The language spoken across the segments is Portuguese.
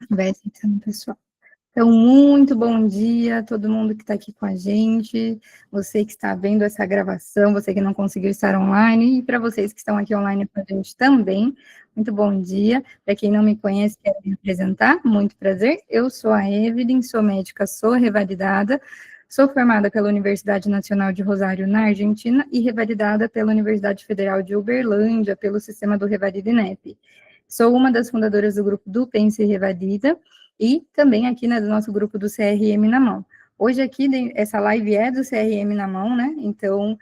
Vai aceitando, pessoal. Então, muito bom dia a todo mundo que está aqui com a gente, você que está vendo essa gravação, você que não conseguiu estar online, e para vocês que estão aqui online com a gente também, muito bom dia. Para quem não me conhece, quero me apresentar, muito prazer, eu sou a Evelyn, sou médica, sou revalidada, sou formada pela Universidade Nacional de Rosário, na Argentina, e revalidada pela Universidade Federal de Uberlândia, pelo sistema do Revalida INEP. Sou uma das fundadoras do grupo do Pense e Revalida, e também aqui, né, do nosso grupo do CRM na mão. Hoje aqui, essa live é do CRM na mão, né, então,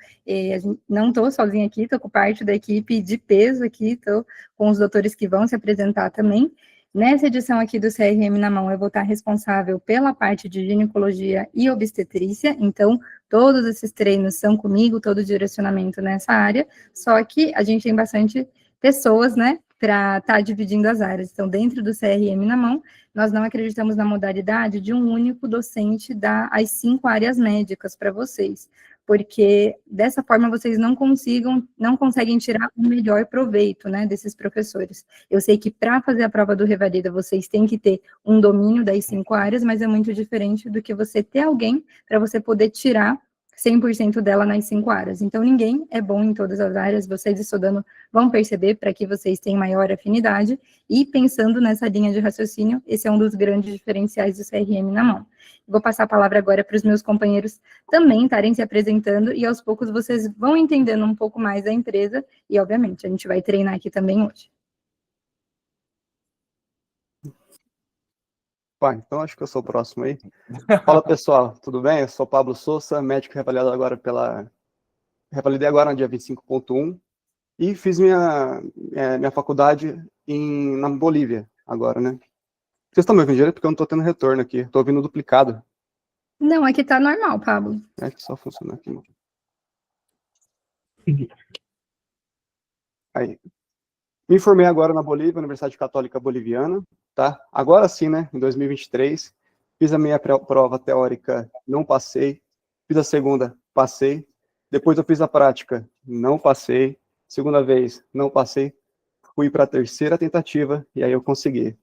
não estou sozinha aqui, estou com parte da equipe de peso aqui, estou com os doutores que vão se apresentar também. Nessa edição aqui do CRM na mão, eu vou estar responsável pela parte de ginecologia e obstetrícia, então, todos esses treinos são comigo, todo o direcionamento nessa área, só que a gente tem bastante pessoas, né, para estar dividindo as áreas. Então, dentro do CRM na mão, nós não acreditamos na modalidade de um único docente dar as 5 áreas médicas para vocês, porque dessa forma vocês não conseguem tirar o melhor proveito, né, desses professores. Eu sei que para fazer a prova do Revalida, vocês têm que ter um domínio das 5 áreas, mas é muito diferente do que você ter alguém para você poder tirar 100% dela nas 5 áreas. Então, ninguém é bom em todas as áreas, vocês estudando vão perceber para que vocês tenham maior afinidade, e pensando nessa linha de raciocínio, esse é um dos grandes diferenciais do CRM na mão. Vou passar a palavra agora para os meus companheiros também estarem se apresentando, e aos poucos vocês vão entendendo um pouco mais da empresa, e obviamente a gente vai treinar aqui também hoje. Então acho que eu sou o próximo aí. Fala pessoal, tudo bem? Eu sou Pablo Souza, médico revalidado agora revalidei agora no dia 25.1 e fiz minha faculdade na Bolívia agora, né? Vocês estão me ouvindo direito? Porque eu não estou tendo retorno aqui, estou ouvindo duplicado. Não, aqui tá normal, Pablo. É que só funciona aqui. Aí. Me formei agora na Bolívia, Universidade Católica Boliviana, tá? Agora sim, né, em 2023, fiz a minha prova teórica, não passei, fiz a segunda, passei, depois eu fiz a prática, não passei, segunda vez, não passei, fui para a terceira tentativa, e aí eu consegui.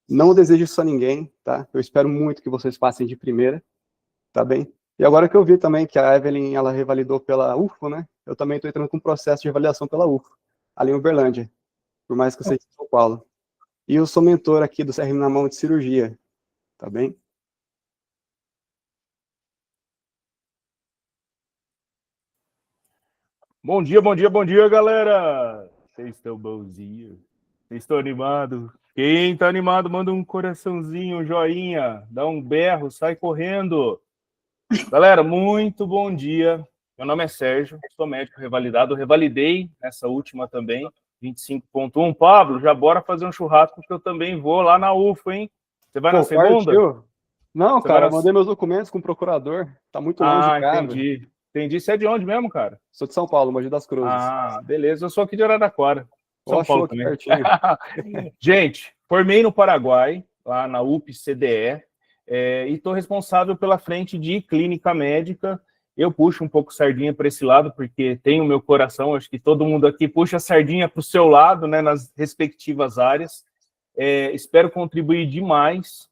Não desejo isso a ninguém, tá? Eu espero muito que vocês passem de primeira, tá bem? E agora que eu vi também que a Evelyn, ela revalidou pela UFO, né? Eu também estou entrando com um processo de revalidação pela UFO, ali em Uberlândia, por mais que eu seja de São Paulo. E eu sou mentor aqui do CRM na mão de cirurgia, tá bem? Bom dia, galera! Vocês estão bonzinhos? Vocês estão animados? Quem tá animado, manda um coraçãozinho, um joinha, dá um berro, sai correndo. Galera, muito bom dia. Meu nome é Sérgio, sou médico revalidado, revalidei essa última também, 25.1. Pablo, já bora fazer um churrasco, porque eu também vou lá na UFO, hein? Você vai na segunda? Partiu. Não, Você cara, mandei meus documentos com o procurador, tá muito longe de casa. Entendi. Você é de onde mesmo, cara? Sou de São Paulo, Mogi das Cruzes. Ah, beleza. Eu sou aqui de Araraquara. São Paulo também. Pertinho. Gente, formei no Paraguai, lá na UPCDE, e estou responsável pela frente de clínica médica. Eu puxo um pouco sardinha para esse lado, porque tem o meu coração, acho que todo mundo aqui puxa a sardinha para o seu lado, né, nas respectivas áreas. Espero contribuir demais.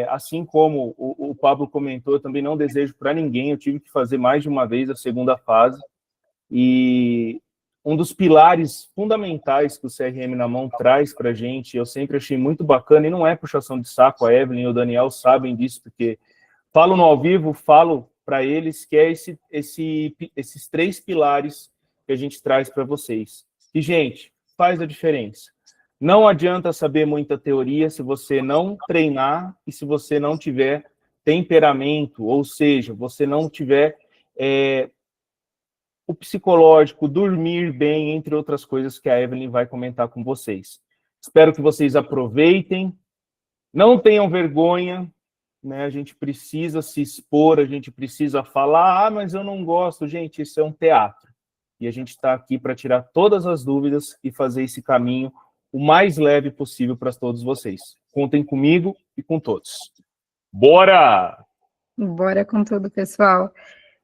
Assim como o Pablo comentou, eu também não desejo para ninguém, eu tive que fazer mais de uma vez a segunda fase, e um dos pilares fundamentais que o CRM na mão traz para a gente, eu sempre achei muito bacana, e não é puxação de saco, a Evelyn e o Daniel sabem disso, porque falo no ao vivo, falo para eles, que é esses 3 pilares que a gente traz para vocês. E, gente, faz a diferença. Não adianta saber muita teoria se você não treinar e se você não tiver temperamento, ou seja, você não tiver o psicológico, dormir bem, entre outras coisas que a Evelyn vai comentar com vocês. Espero que vocês aproveitem, não tenham vergonha, né? A gente precisa se expor, a gente precisa falar, mas eu não gosto. Gente, isso é um teatro. E a gente está aqui para tirar todas as dúvidas e fazer esse caminho o mais leve possível para todos vocês. Contem comigo e com todos. Bora! Bora com tudo, pessoal.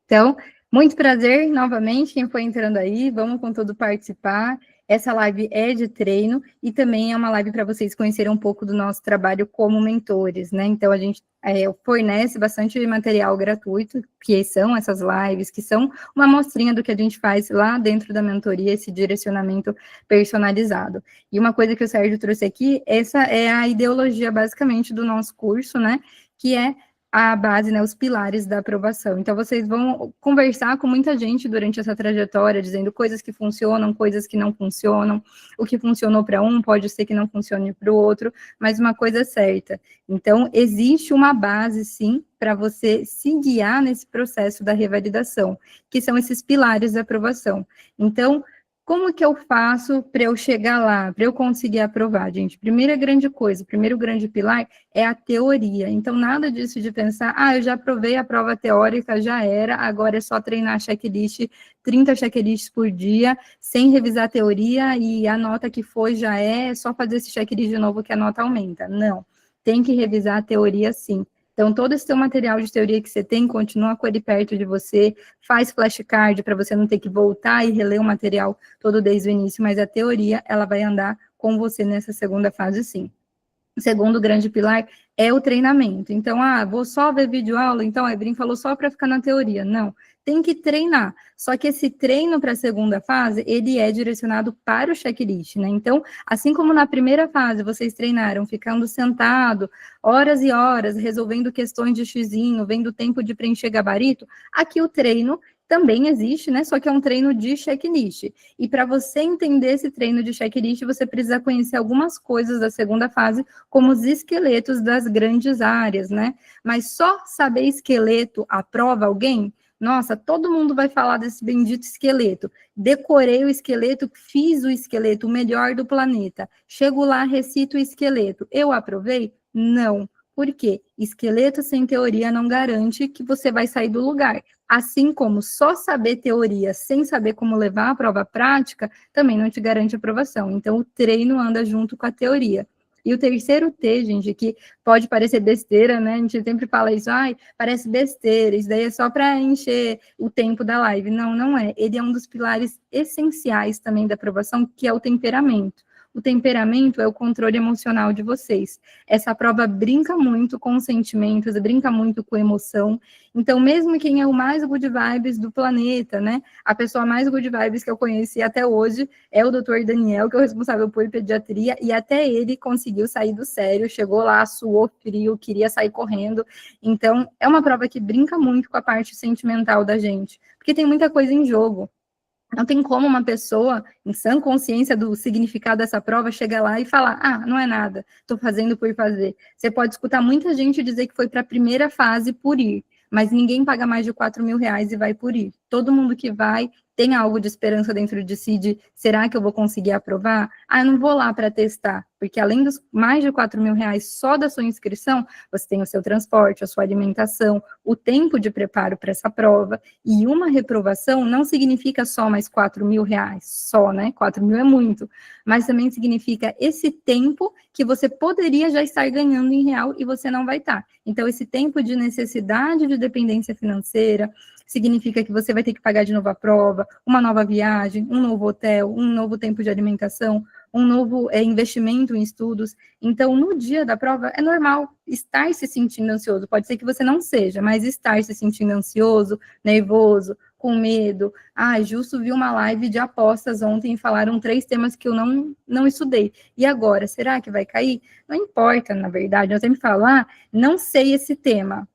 Então, muito prazer, novamente, quem foi entrando aí, vamos com tudo participar. Essa live é de treino e também é uma live para vocês conhecerem um pouco do nosso trabalho como mentores, né? Então, a gente fornece bastante material gratuito, que são essas lives, que são uma amostrinha do que a gente faz lá dentro da mentoria, esse direcionamento personalizado. E uma coisa que o Sérgio trouxe aqui, essa é a ideologia, basicamente, do nosso curso, né? Que é a base, né, os pilares da aprovação. Então, vocês vão conversar com muita gente durante essa trajetória, dizendo coisas que funcionam, coisas que não funcionam, o que funcionou para um pode ser que não funcione para o outro, mas uma coisa é certa. Então, existe uma base, sim, para você se guiar nesse processo da revalidação, que são esses pilares da aprovação. Então, como que eu faço para eu chegar lá, para eu conseguir aprovar, gente? Primeira grande coisa, primeiro grande pilar é a teoria. Então, nada disso de pensar, eu já aprovei a prova teórica, já era, agora é só treinar checklist, 30 checklists por dia, sem revisar a teoria, e a nota que foi já é só fazer esse checklist de novo que a nota aumenta. Não, tem que revisar a teoria sim. Então, todo esse teu material de teoria que você tem, continua com ele perto de você, faz flashcard para você não ter que voltar e reler o material todo desde o início, mas a teoria, ela vai andar com você nessa segunda fase, sim. O segundo grande pilar é o treinamento. Então, vou só ver videoaula, então a Evelyn falou só para ficar na teoria. Não, tem que treinar. Só que esse treino para a segunda fase, ele é direcionado para o checklist, né? Então, assim como na primeira fase vocês treinaram ficando sentado, horas e horas, resolvendo questões de xizinho, vendo o tempo de preencher gabarito, aqui o treino também existe, né? Só que é um treino de checklist. E para você entender esse treino de checklist, você precisa conhecer algumas coisas da segunda fase, como os esqueletos das grandes áreas, né? Mas só saber esqueleto aprova alguém? Nossa, todo mundo vai falar desse bendito esqueleto. Decorei o esqueleto, fiz o esqueleto, o melhor do planeta. Chego lá, recito o esqueleto. Eu aprovei? Não. Por quê? Esqueleto sem teoria não garante que você vai sair do lugar. Assim como só saber teoria sem saber como levar a prova prática, também não te garante aprovação. Então, o treino anda junto com a teoria. E o terceiro T, gente, que pode parecer besteira, né? A gente sempre fala isso, parece besteira, isso daí é só para encher o tempo da live. Não, não é. Ele é um dos pilares essenciais também da aprovação, que é o temperamento. O temperamento é o controle emocional de vocês. Essa prova brinca muito com os sentimentos, brinca muito com emoção. Então, mesmo quem é o mais good vibes do planeta, né? A pessoa mais good vibes que eu conheci até hoje é o Dr. Daniel, que é o responsável por pediatria, e até ele conseguiu sair do sério, chegou lá, suou frio, queria sair correndo. Então, é uma prova que brinca muito com a parte sentimental da gente, porque tem muita coisa em jogo. Não tem como uma pessoa, em sã consciência do significado dessa prova, chegar lá e falar, não é nada, estou fazendo por fazer. Você pode escutar muita gente dizer que foi para a primeira fase por ir, mas ninguém paga mais de R$4.000 e vai por ir. Todo mundo que vai tem algo de esperança dentro de si de, será que eu vou conseguir aprovar? Eu não vou lá para testar, porque além dos mais de R$4.000 só da sua inscrição, você tem o seu transporte, a sua alimentação, o tempo de preparo para essa prova, e uma reprovação não significa só mais R$4.000, só, né? 4.000 é muito, mas também significa esse tempo que você poderia já estar ganhando em real e você não vai estar. Então, esse tempo de necessidade de dependência financeira, significa que você vai ter que pagar de novo a prova, uma nova viagem, um novo hotel, um novo tempo de alimentação, um novo investimento em estudos. Então, no dia da prova, é normal estar se sentindo ansioso. Pode ser que você não seja, mas estar se sentindo ansioso, nervoso, com medo. Justo vi uma live de apostas ontem e falaram 3 temas que eu não estudei. E agora, será que vai cair? Não importa, na verdade. Eu sempre falo, não sei esse tema.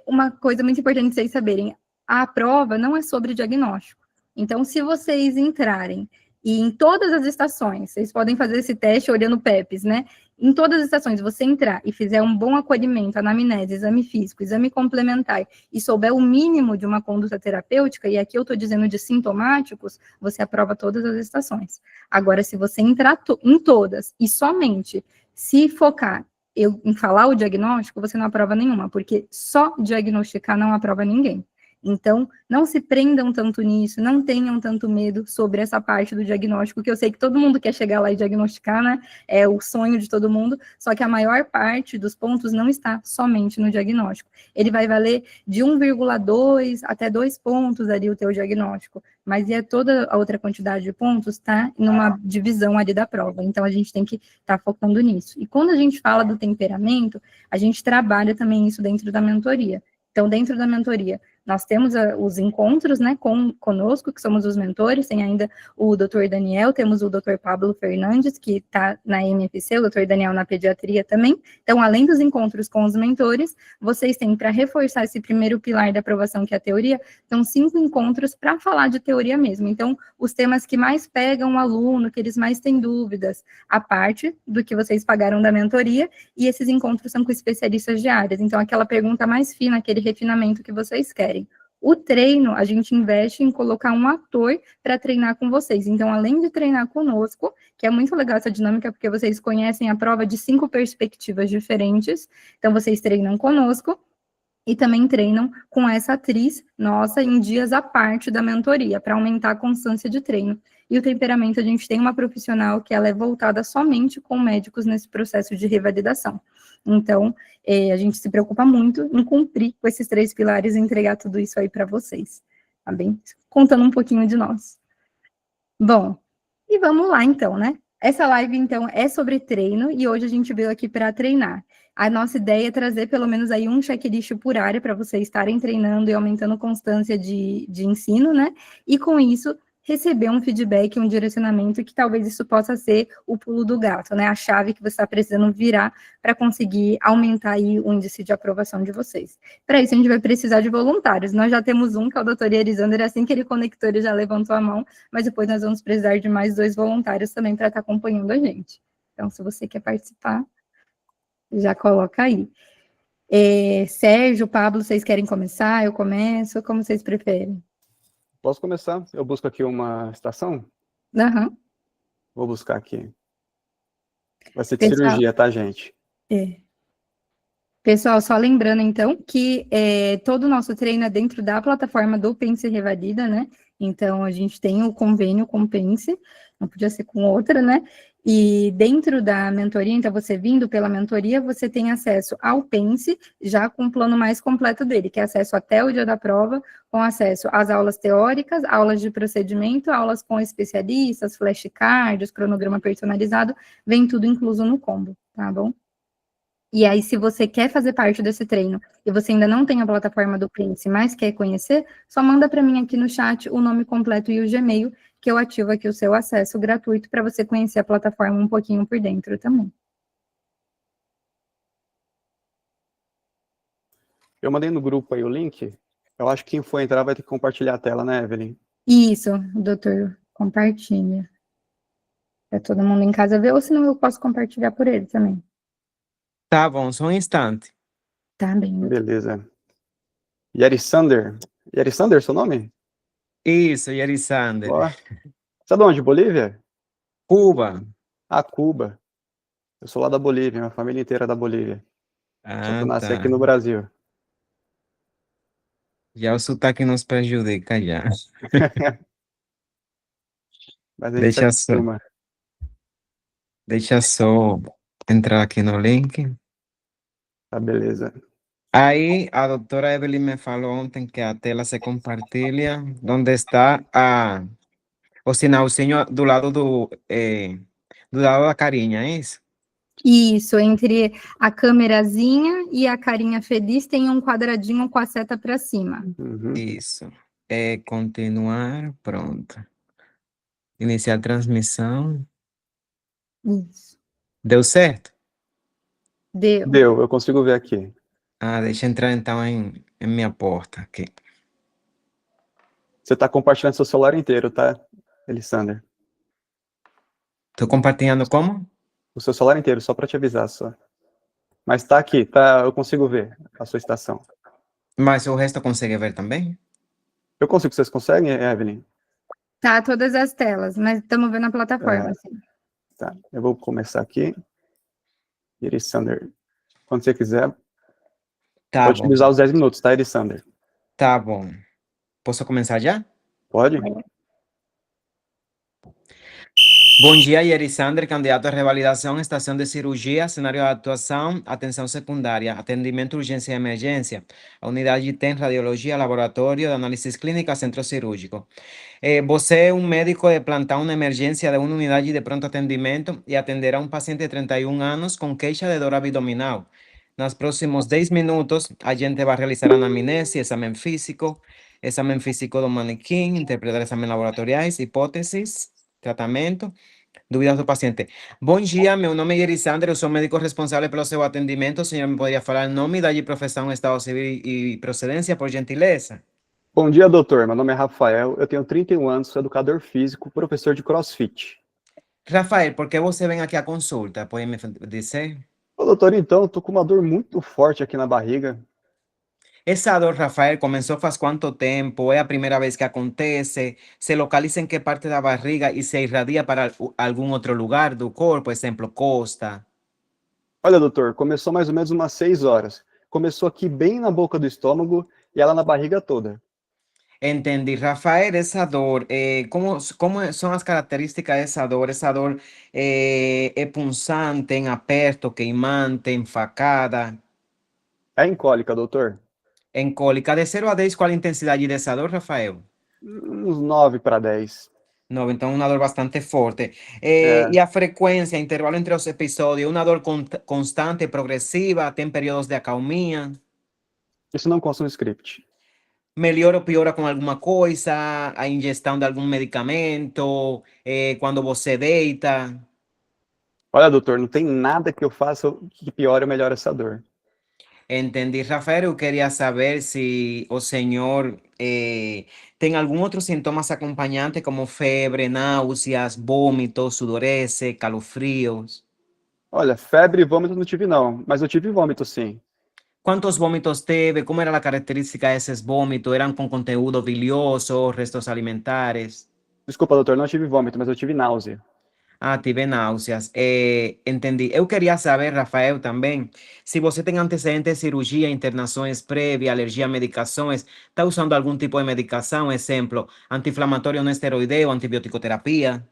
Uma coisa muito importante vocês saberem, a prova não é sobre diagnóstico. Então, se vocês entrarem e em todas as estações, vocês podem fazer esse teste olhando o PEPs, né? Em todas as estações, você entrar e fizer um bom acolhimento, anamnese, exame físico, exame complementar, e souber o mínimo de uma conduta terapêutica, e aqui eu estou dizendo de sintomáticos, você aprova todas as estações. Agora, se você entrar em todas e somente se focar em falar o diagnóstico, você não aprova nenhuma, porque só diagnosticar não aprova ninguém. Então, não se prendam tanto nisso, não tenham tanto medo sobre essa parte do diagnóstico, que eu sei que todo mundo quer chegar lá e diagnosticar, né? É o sonho de todo mundo, só que a maior parte dos pontos não está somente no diagnóstico. Ele vai valer de 1,2 até 2 pontos ali o teu diagnóstico, mas e toda a outra quantidade de pontos está numa divisão ali da prova, então a gente tem que estar focando nisso. E quando a gente fala do temperamento, a gente trabalha também isso dentro da mentoria. Então, dentro da mentoria, nós temos os encontros, né, conosco, que somos os mentores, tem ainda o Dr. Daniel, temos o Dr. Pablo Fernandes, que está na MFC, o Dr. Daniel na pediatria também. Então, além dos encontros com os mentores, vocês têm, para reforçar esse primeiro pilar da aprovação, que é a teoria, são 5 encontros para falar de teoria mesmo. Então, os temas que mais pegam o aluno, que eles mais têm dúvidas, a parte do que vocês pagaram da mentoria, e esses encontros são com especialistas de áreas. Então, aquela pergunta mais fina, aquele refinamento que vocês querem. O treino, a gente investe em colocar um ator para treinar com vocês. Então, além de treinar conosco, que é muito legal essa dinâmica, porque vocês conhecem a prova de 5 perspectivas diferentes, então vocês treinam conosco e também treinam com essa atriz nossa em dias à parte da mentoria, para aumentar a constância de treino. E o temperamento, a gente tem uma profissional que ela é voltada somente com médicos nesse processo de revalidação. Então, a gente se preocupa muito em cumprir com esses 3 pilares e entregar tudo isso aí para vocês, tá bem? Contando um pouquinho de nós. Bom, e vamos lá então, né? Essa live, então, é sobre treino e hoje a gente veio aqui para treinar. A nossa ideia é trazer pelo menos aí um checklist por área para vocês estarem treinando e aumentando a constância de ensino, né? E com isso, receber um feedback, um direcionamento, que talvez isso possa ser o pulo do gato, né? A chave que você está precisando virar para conseguir aumentar aí o índice de aprovação de vocês. Para isso, a gente vai precisar de voluntários. Nós já temos um, que é o Dr. Elisander, assim que ele conectou, ele já levantou a mão, mas depois nós vamos precisar de mais 2 voluntários também para estar acompanhando a gente. Então, se você quer participar, já coloca aí. Sérgio, Pablo, vocês querem começar? Eu começo? Como vocês preferem? Posso começar? Eu busco aqui uma estação? Aham. Vou buscar aqui. Vai ser de Pessoal, cirurgia, tá, gente? Pessoal, só lembrando, então, que todo o nosso treino é dentro da plataforma do Pense Revalida, né? Então, a gente tem o convênio com o Pense, não podia ser com outra, né? E dentro da mentoria, então, você vindo pela mentoria, você tem acesso ao Pense, já com o plano mais completo dele, que é acesso até o dia da prova, com acesso às aulas teóricas, aulas de procedimento, aulas com especialistas, flashcards, cronograma personalizado, vem tudo incluso no combo, tá bom? E aí, se você quer fazer parte desse treino e você ainda não tem a plataforma do Pense, mas quer conhecer, só manda para mim aqui no chat o nome completo e o Gmail, que eu ativo aqui o seu acesso gratuito para você conhecer a plataforma um pouquinho por dentro também. Eu mandei no grupo aí o link. Eu acho que quem for entrar vai ter que compartilhar a tela, né, Evelyn? Isso, doutor, compartilha. Para todo mundo em casa ver, ou senão eu posso compartilhar por ele também. Tá bom, só um instante. Tá bem, doutor. Beleza. Yarisander. Yarisander, seu nome? Isso, Yarisander. Ó. Você é de onde? Bolívia? Cuba. Ah, Cuba. Eu sou lá da Bolívia, minha família inteira é da Bolívia. Só que eu nasci Tá. aqui no Brasil. Já o sotaque nos prejudica já. Mas a gente se acostuma. Deixa só entrar aqui no link. Tá, beleza. Aí a doutora Evelyn me falou ontem que a tela se compartilha, onde está o sinalzinho do lado do lado da carinha, é isso? Isso, entre a câmerazinha e a carinha feliz tem um quadradinho com a seta para cima. Uhum. Isso. Continuar, pronto. Iniciar a transmissão. Isso. Deu certo? Deu. Deu, eu consigo ver aqui. Deixa eu entrar então em minha porta aqui. Você tá compartilhando seu celular inteiro, tá, Elisander? Tô compartilhando como? O seu celular inteiro, só para te avisar, só. Mas tá aqui, tá, eu consigo ver a sua estação. Mas o resto consegue ver também? Eu consigo, vocês conseguem, Evelyn? Tá, todas as telas, mas estamos vendo a plataforma, assim. Tá, eu vou começar aqui. Elisander, quando você quiser, Tá pode bom. utilizar os 10 minutos, tá, Elisander? Tá bom. Posso começar já? Pode? Bom dia, Yerisander, candidato a revalidação, estação de cirurgia, cenário de atuação, atenção secundária, atendimento, urgência e emergência. A unidade tem radiologia, laboratório de análises clínicas, centro cirúrgico. Você é um médico de plantão na emergência de uma unidade de pronto atendimento e atenderá um paciente de 31 anos com queixa de dor abdominal. Nos próximos 10 minutos, a gente vai realizar anamnese, exame físico do manequim, interpretar exames laboratoriais, hipóteses, tratamento, dúvidas do paciente. Bom dia, meu nome é Yerisandre, eu sou médico responsável pelo seu atendimento. O senhor me poderia falar nome, idade, profissão, estado civil e procedência, por gentileza? Bom dia, doutor. Meu nome é Rafael, eu tenho 31 anos, sou educador físico, professor de CrossFit. Rafael, por que você vem aqui à consulta? Pode me dizer? Ô, doutor, então, eu tô com uma dor muito forte aqui na barriga. Essa dor, Rafael, começou faz quanto tempo? É a primeira vez que acontece? Se localiza em que parte da barriga e se irradia para algum outro lugar do corpo, exemplo, costa? Olha, doutor, começou mais ou menos umas 6 horas. Começou aqui bem na boca do estômago e ela na barriga toda. Entendi, Rafael, essa dor, como são as características dessa dor? Essa dor é punzante, em aperto, queimante, enfacada, É em cólica, doutor? em cólica. De 0 a 10, qual a intensidade dessa dor, Rafael? Uns 9 para 10. Não, então uma dor bastante forte. É, E a frequência, intervalo entre os episódios, uma dor constante, progressiva, tem períodos de acalmia, isso não consta no script. melhora ou piora com alguma coisa, a ingestão de algum medicamento, quando você deita. Olha, doutor, não tem nada que eu faça que piore ou melhore essa dor. Entendi, Rafael, eu queria saber se o senhor tem algum outro sintomas acompanhante, como febre, náuseas, vômitos, sudorese, calafrios. Olha, febre e vômito não tive não, mas eu tive vômito sim. ¿Cuántos vómitos teve? ¿Cómo era la característica de esos vómitos? ¿Eran con conteúdo bilioso, restos alimentares? Desculpa, doutor, não tive vômito, mas eu tive náusea. Ah, tive náuseas. Entendi. Eu queria saber, Rafael, também, se você tem antecedentes de cirurgia, internações prévias, alergia a medicações, está usando algum tipo de medicação, exemplo, anti-inflamatório não esteroideo, antibiótico terapia?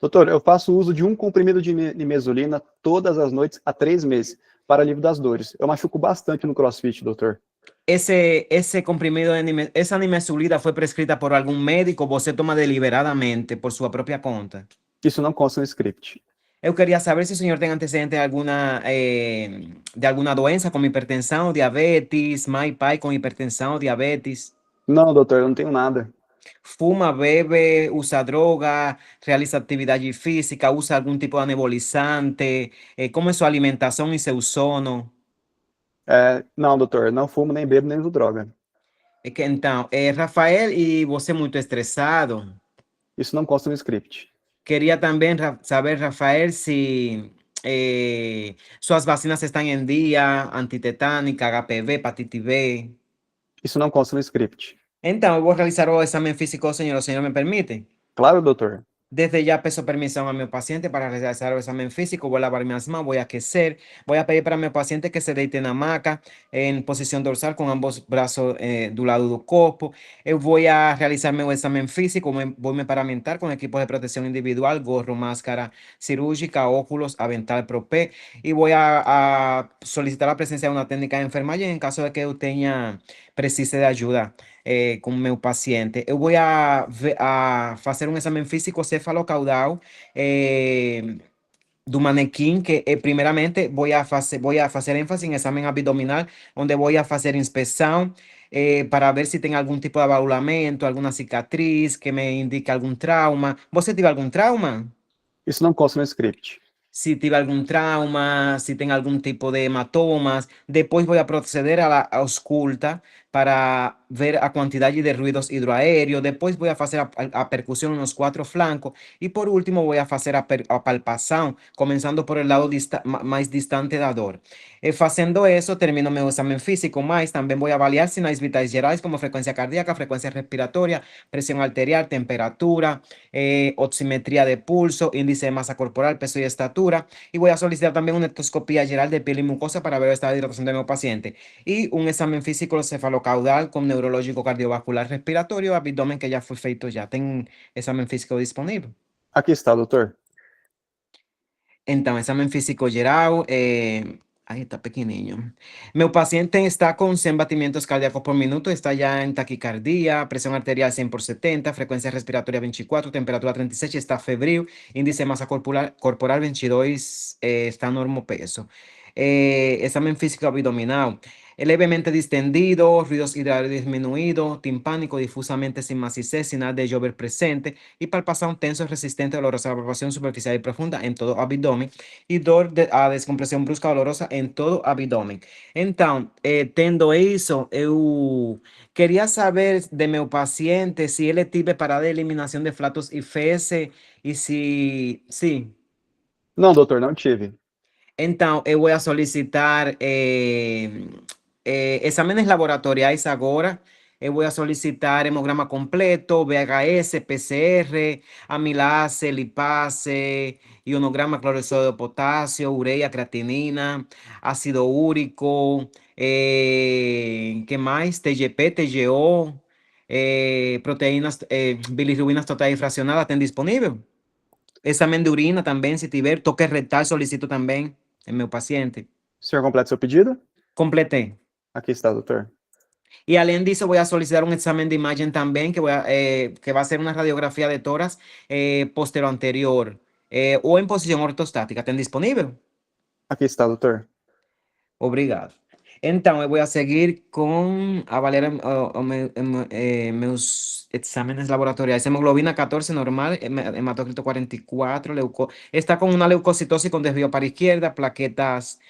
Doutor, eu faço uso de um comprimido de nimesulina todas as noites há 3 meses, para alívio das dores. Eu machuco bastante no CrossFit, doutor. Ese comprimido, esa nimesulida foi prescrita por algum médico, você toma deliberadamente por sua própria conta? Isso não consta no script. Eu queria saber se o senhor tem antecedente de alguma doença, como hipertensão, diabetes, mãe e pai com hipertensão, diabetes. Não, doutor, eu não tenho nada. Fuma, bebe, usa droga, realiza atividade física, usa algum tipo de anabolizante, como é sua alimentação e seu sono. Não, doutor, não fumo, nem bebo, nem uso droga. Então, Rafael, e você muito estressado? Isso não consta no script. Queria também saber, Rafael, se suas vacinas estão em dia, antitetânica, HPV, hepatite B. Isso não consta no script. Então, eu vou realizar o exame físico, senhor. O senhor me permite? Claro, doutor. Desde ya peço permisión a mi paciente para realizar el examen físico. Voy a lavar mis manos, voy a aquecer. Voy a pedir para mi paciente que se deite en hamaca, en posición dorsal, con ambos brazos do lado do corpo. Eu voy a realizarme o examen físico. Voy a me paramentar con equipos de protección individual, gorro, máscara cirúrgica, óculos, avental Pro-P. Y voy a solicitar la presencia de una técnica de enfermería en caso de que eu tenha precise de ayuda com o meu paciente. Eu vou a fazer um exame físico cefalocaudal do manequim, que primeiramente vou a fazer ênfase em exame abdominal, onde vou a fazer inspeção para ver se tem algum tipo de abaulamento, alguma cicatriz que me indique algum trauma. Você teve algum trauma? Isso não consta no script. Se tiver algum trauma, se tem algum tipo de hematomas. Depois vou a proceder à ausculta para ver a quantidade de ruídos hidroaéreos. Depois vou a fazer a percussão nos 4 flancos. E por último, vou a fazer a palpação, começando por el lado mais distante da dor. Fazendo isso, termino meu exame físico, mas também vou avaliar sinais vitais gerais, como frequência cardíaca, frequência respiratória, pressão arterial, temperatura, oximetria de pulso, índice de massa corporal, peso e estatura, temperatura y voy a solicitar también una endoscopía general de piel y mucosa para ver el estado de hidratación de mi paciente y un examen físico cefalocaudal con neurológico cardiovascular respiratorio, abdomen que ya fue feito já. Tem exame físico disponível? Aqui está, doutor. Então, exame físico geral, ahí está pequenininho. Meu paciente está con 100 batimientos cardíacos por minuto, está ya en taquicardia, presión arterial 100 por 70, frecuencia respiratoria 24, temperatura 36, está febril, índice de masa corporal 22, está normo peso. Examen físico abdominal, levemente distendido, ruidos hidráulicos disminuidos, timpánico difusamente sin maciez, sin nada de llover presente y palpación tenso, resistente, dolorosa, palpación superficial y profunda en todo abdomen e dor a descompressão brusca dolorosa em todo o abdômen. Então, tendo isso, eu queria saber de meu paciente se ele tive parada de eliminação de flatos e fezes e se sim. Não, doutor, não tive. Então, eu vou solicitar exames laboratoriais agora. Eu vou solicitar hemograma completo, VHS, PCR, amilase, lipase, ionograma cloresódio de potasio, ureia, creatinina, ácido úrico, ¿qué más? TGP, TGO, proteínas, bilirrubinas totais fraccionadas, ¿están disponibles? Exame de urina também, se tiver. Toque retal, solicito também em meu paciente. O senhor completa seu pedido? Completei. Aqui está, doutor. Y além disso, voy a solicitar un examen de imagen también, que va a ser una radiografía de tórax postero anterior o en posición ortostática. ¿Están disponibles? Aqui está, doutor. Obrigado. Então, eu vou seguir com avaliar meus exames laboratoriais. Hemoglobina 14 normal, hematocrito 44, está com uma leucocitose com desvio para a izquierda, plaquetas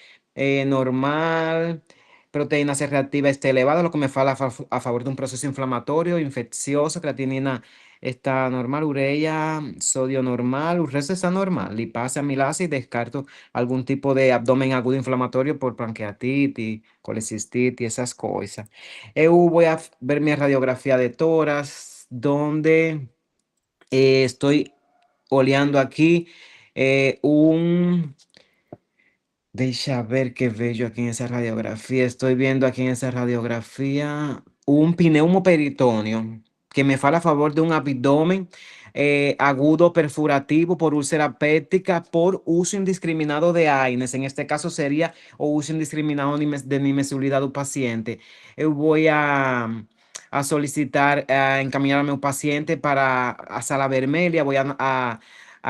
normal, proteína C reactiva está elevada, lo que me fala a favor de un proceso inflamatorio, infeccioso, creatinina está normal, urea, sodio normal, el resto está normal, lipase, amilase y descarto algún tipo de abdomen agudo inflamatorio por pancreatitis, colecistitis, esas cosas. Eu voy a ver mi radiografía de tórax, donde estoy oleando aquí Deixa ver qué bello aquí en esa radiografía. Estoy viendo aquí en esa radiografía un pneumoperitoneo que me fala a favor de un abdomen agudo perforativo por úlcera péptica por uso indiscriminado de AINES. En este caso sería o uso indiscriminado de nimesulida do paciente. Eu voy a solicitar, a encaminhar a meu paciente para a sala vermelha. Voy a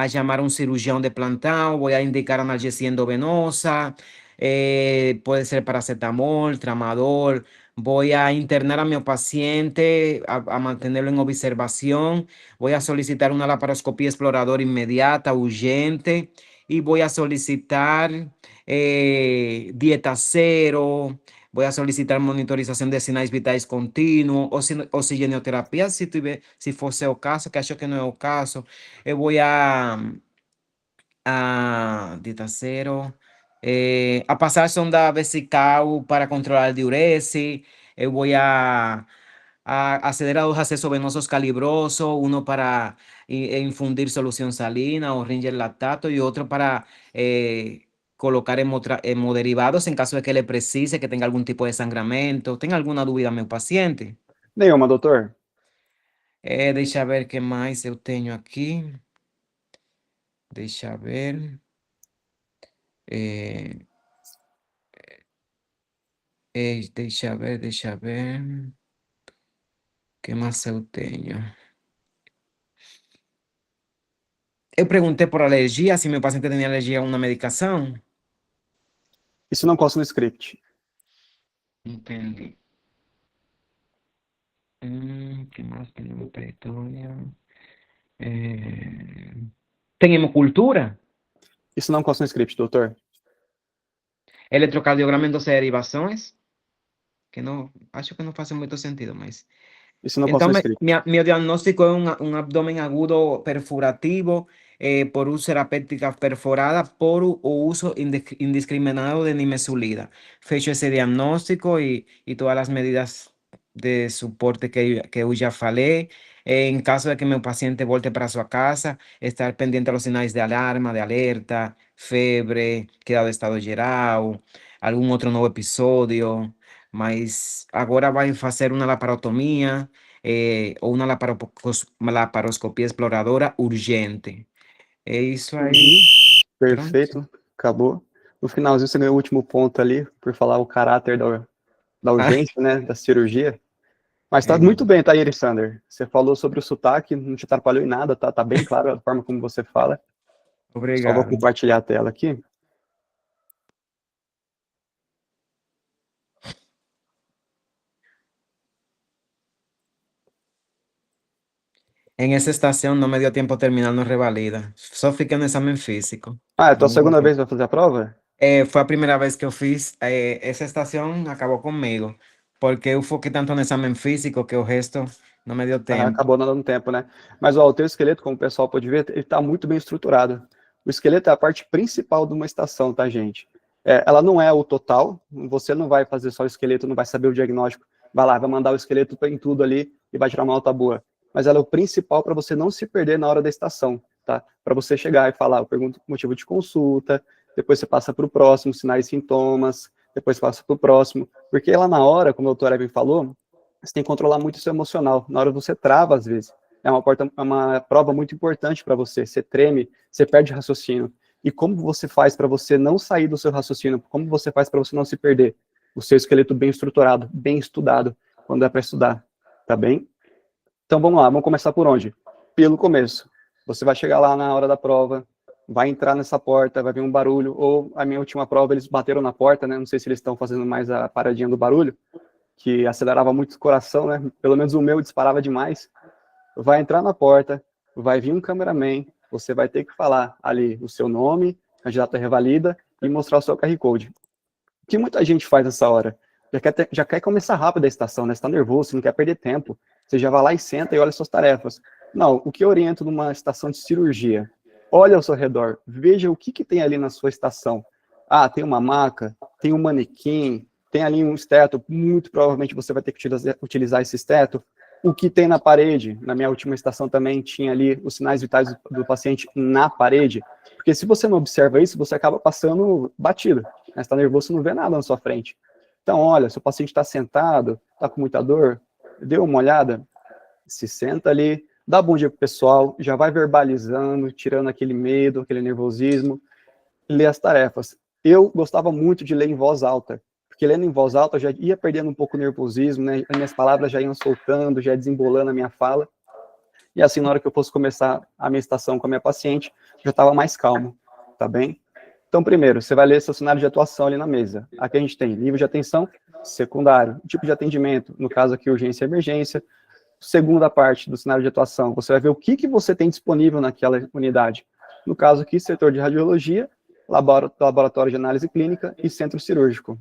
llamar a un cirujano de plantón, voy a indicar analgesia endovenosa, puede ser paracetamol, tramadol, voy a internar a mi paciente, a mantenerlo en observación, voy a solicitar una laparoscopía exploradora inmediata, urgente, y voy a solicitar dieta cero, voy a solicitar monitorización de sinais vitais continuo, oxigenoterapia, si fuese o caso, que acho que no es o caso. Voy a dieta cero, a pasar sonda vesical para controlar diuresis. Voy a acceder a dos accesos venosos calibrosos, uno para infundir solución salina o ringer lactato y otro para colocar hemoderivados en caso de que le precise que tenga algún tipo de sangramento. ¿Tenga alguna duda, mi paciente? Nenhuma, doutor. Deixa ver qué más eu tenho aqui. Deixa ver. Deixa ver. Que mais eu tenho? Eu perguntei por alergia, se meu paciente tinha alergia a uma medicação. Isso não consta no script. Entendi. Que mais tem no peritônio? Tem hemocultura? Isso não consta no script, doutor. Eletrocardiograma em 12 derivações? Que não, acho que não faz muito sentido, mas... Isso não consta Então, no script. meu diagnóstico é um abdômen agudo perfurativo por úlcera péptica perforada por o uso indiscriminado de nimesulida. Fecho esse diagnóstico e todas as medidas de suporte que eu já falei. En caso de que meu paciente volte para sua casa, estar pendiente a los sinais de alarma, de alerta, febre, queda de estado geral, algum outro novo episódio, mas agora vai fazer uma laparotomia ou uma laparoscopia exploradora urgente. É isso aí, pronto. Perfeito, acabou. No finalzinho, você ganhou o último ponto ali, por falar o caráter da urgência, né, da cirurgia. Mas tá muito bem, tá, Iris Sander? Você falou sobre o sotaque, não te atrapalhou em nada, tá bem claro a forma como você fala. Só vou Obrigado. compartilhar a tela aqui. En esa estación no me dio tiempo terminar no revalida. Só fiquei no exame físico. Ah, é a tua No segunda porque- vez que vai fazer a prova? Foi a primeira vez que eu fiz. Essa estação acabou comigo, porque eu foquei tanto no exame físico que o resto não me deu tempo. Acabou não dando tempo, né? Mas ó, o teu esqueleto, como o pessoal pode ver, ele tá muito bem estruturado. O esqueleto é a parte principal de uma estação, tá, gente? Ela não é o total, você não vai fazer só o esqueleto, não vai saber o diagnóstico, vai lá, vai mandar o esqueleto em tudo ali e vai tirar uma nota boa. Mas ela é o principal para você não se perder na hora da estação, tá? Para você chegar e falar, eu pergunto o motivo de consulta, depois você passa para o próximo, sinais e sintomas, depois passa para o próximo, porque lá na hora, como o doutor Evan falou, você tem que controlar muito o seu emocional. Na hora você trava, às vezes. É uma prova muito importante para você. Você treme, você perde raciocínio. E como você faz para você não sair do seu raciocínio? Como você faz para você não se perder? O seu esqueleto bem estruturado, bem estudado, quando é para estudar. Tá bem? Então vamos lá, vamos começar por onde? Pelo começo. Você vai chegar lá na hora da prova, vai entrar nessa porta, vai vir um barulho, ou a minha última prova eles bateram na porta, né? Não sei se eles estão fazendo mais a paradinha do barulho, que acelerava muito o coração, né? Pelo menos o meu disparava demais. Vai entrar na porta, vai vir um cameraman, você vai ter que falar ali o seu nome, candidato a revalida, e mostrar o seu QR Code. O que muita gente faz nessa hora? Já quer começar rápido a estação, né? Você está nervoso, você não quer perder tempo. Você já vai lá e senta e olha suas tarefas. Não, o que eu oriento numa estação de cirurgia? Olha ao seu redor, veja o que tem ali na sua estação. Ah, tem uma maca, tem um manequim, tem ali um esteto, muito provavelmente você vai ter que utilizar esse esteto. O que tem na parede, na minha última estação também tinha ali os sinais vitais do paciente na parede, porque se você não observa isso, você acaba passando batido, né? Você está nervoso, você não vê nada na sua frente. Então, olha, se o paciente está sentado, está com muita dor, dê uma olhada, se senta ali, dá bom dia pro pessoal, já vai verbalizando, tirando aquele medo, aquele nervosismo, lê as tarefas. Eu gostava muito de ler em voz alta, porque lendo em voz alta eu já ia perdendo um pouco o nervosismo, né? As minhas palavras já iam soltando, já ia desembolando a minha fala, e assim, na hora que eu fosse começar a minha estação com a minha paciente, já estava mais calmo, tá bem? Então, primeiro, você vai ler seu cenário de atuação ali na mesa. Aqui a gente tem nível de atenção secundário, tipo de atendimento, no caso aqui, urgência e emergência. Segunda parte do cenário de atuação, você vai ver o que você tem disponível naquela unidade. No caso aqui, setor de radiologia, laboratório de análise clínica e centro cirúrgico.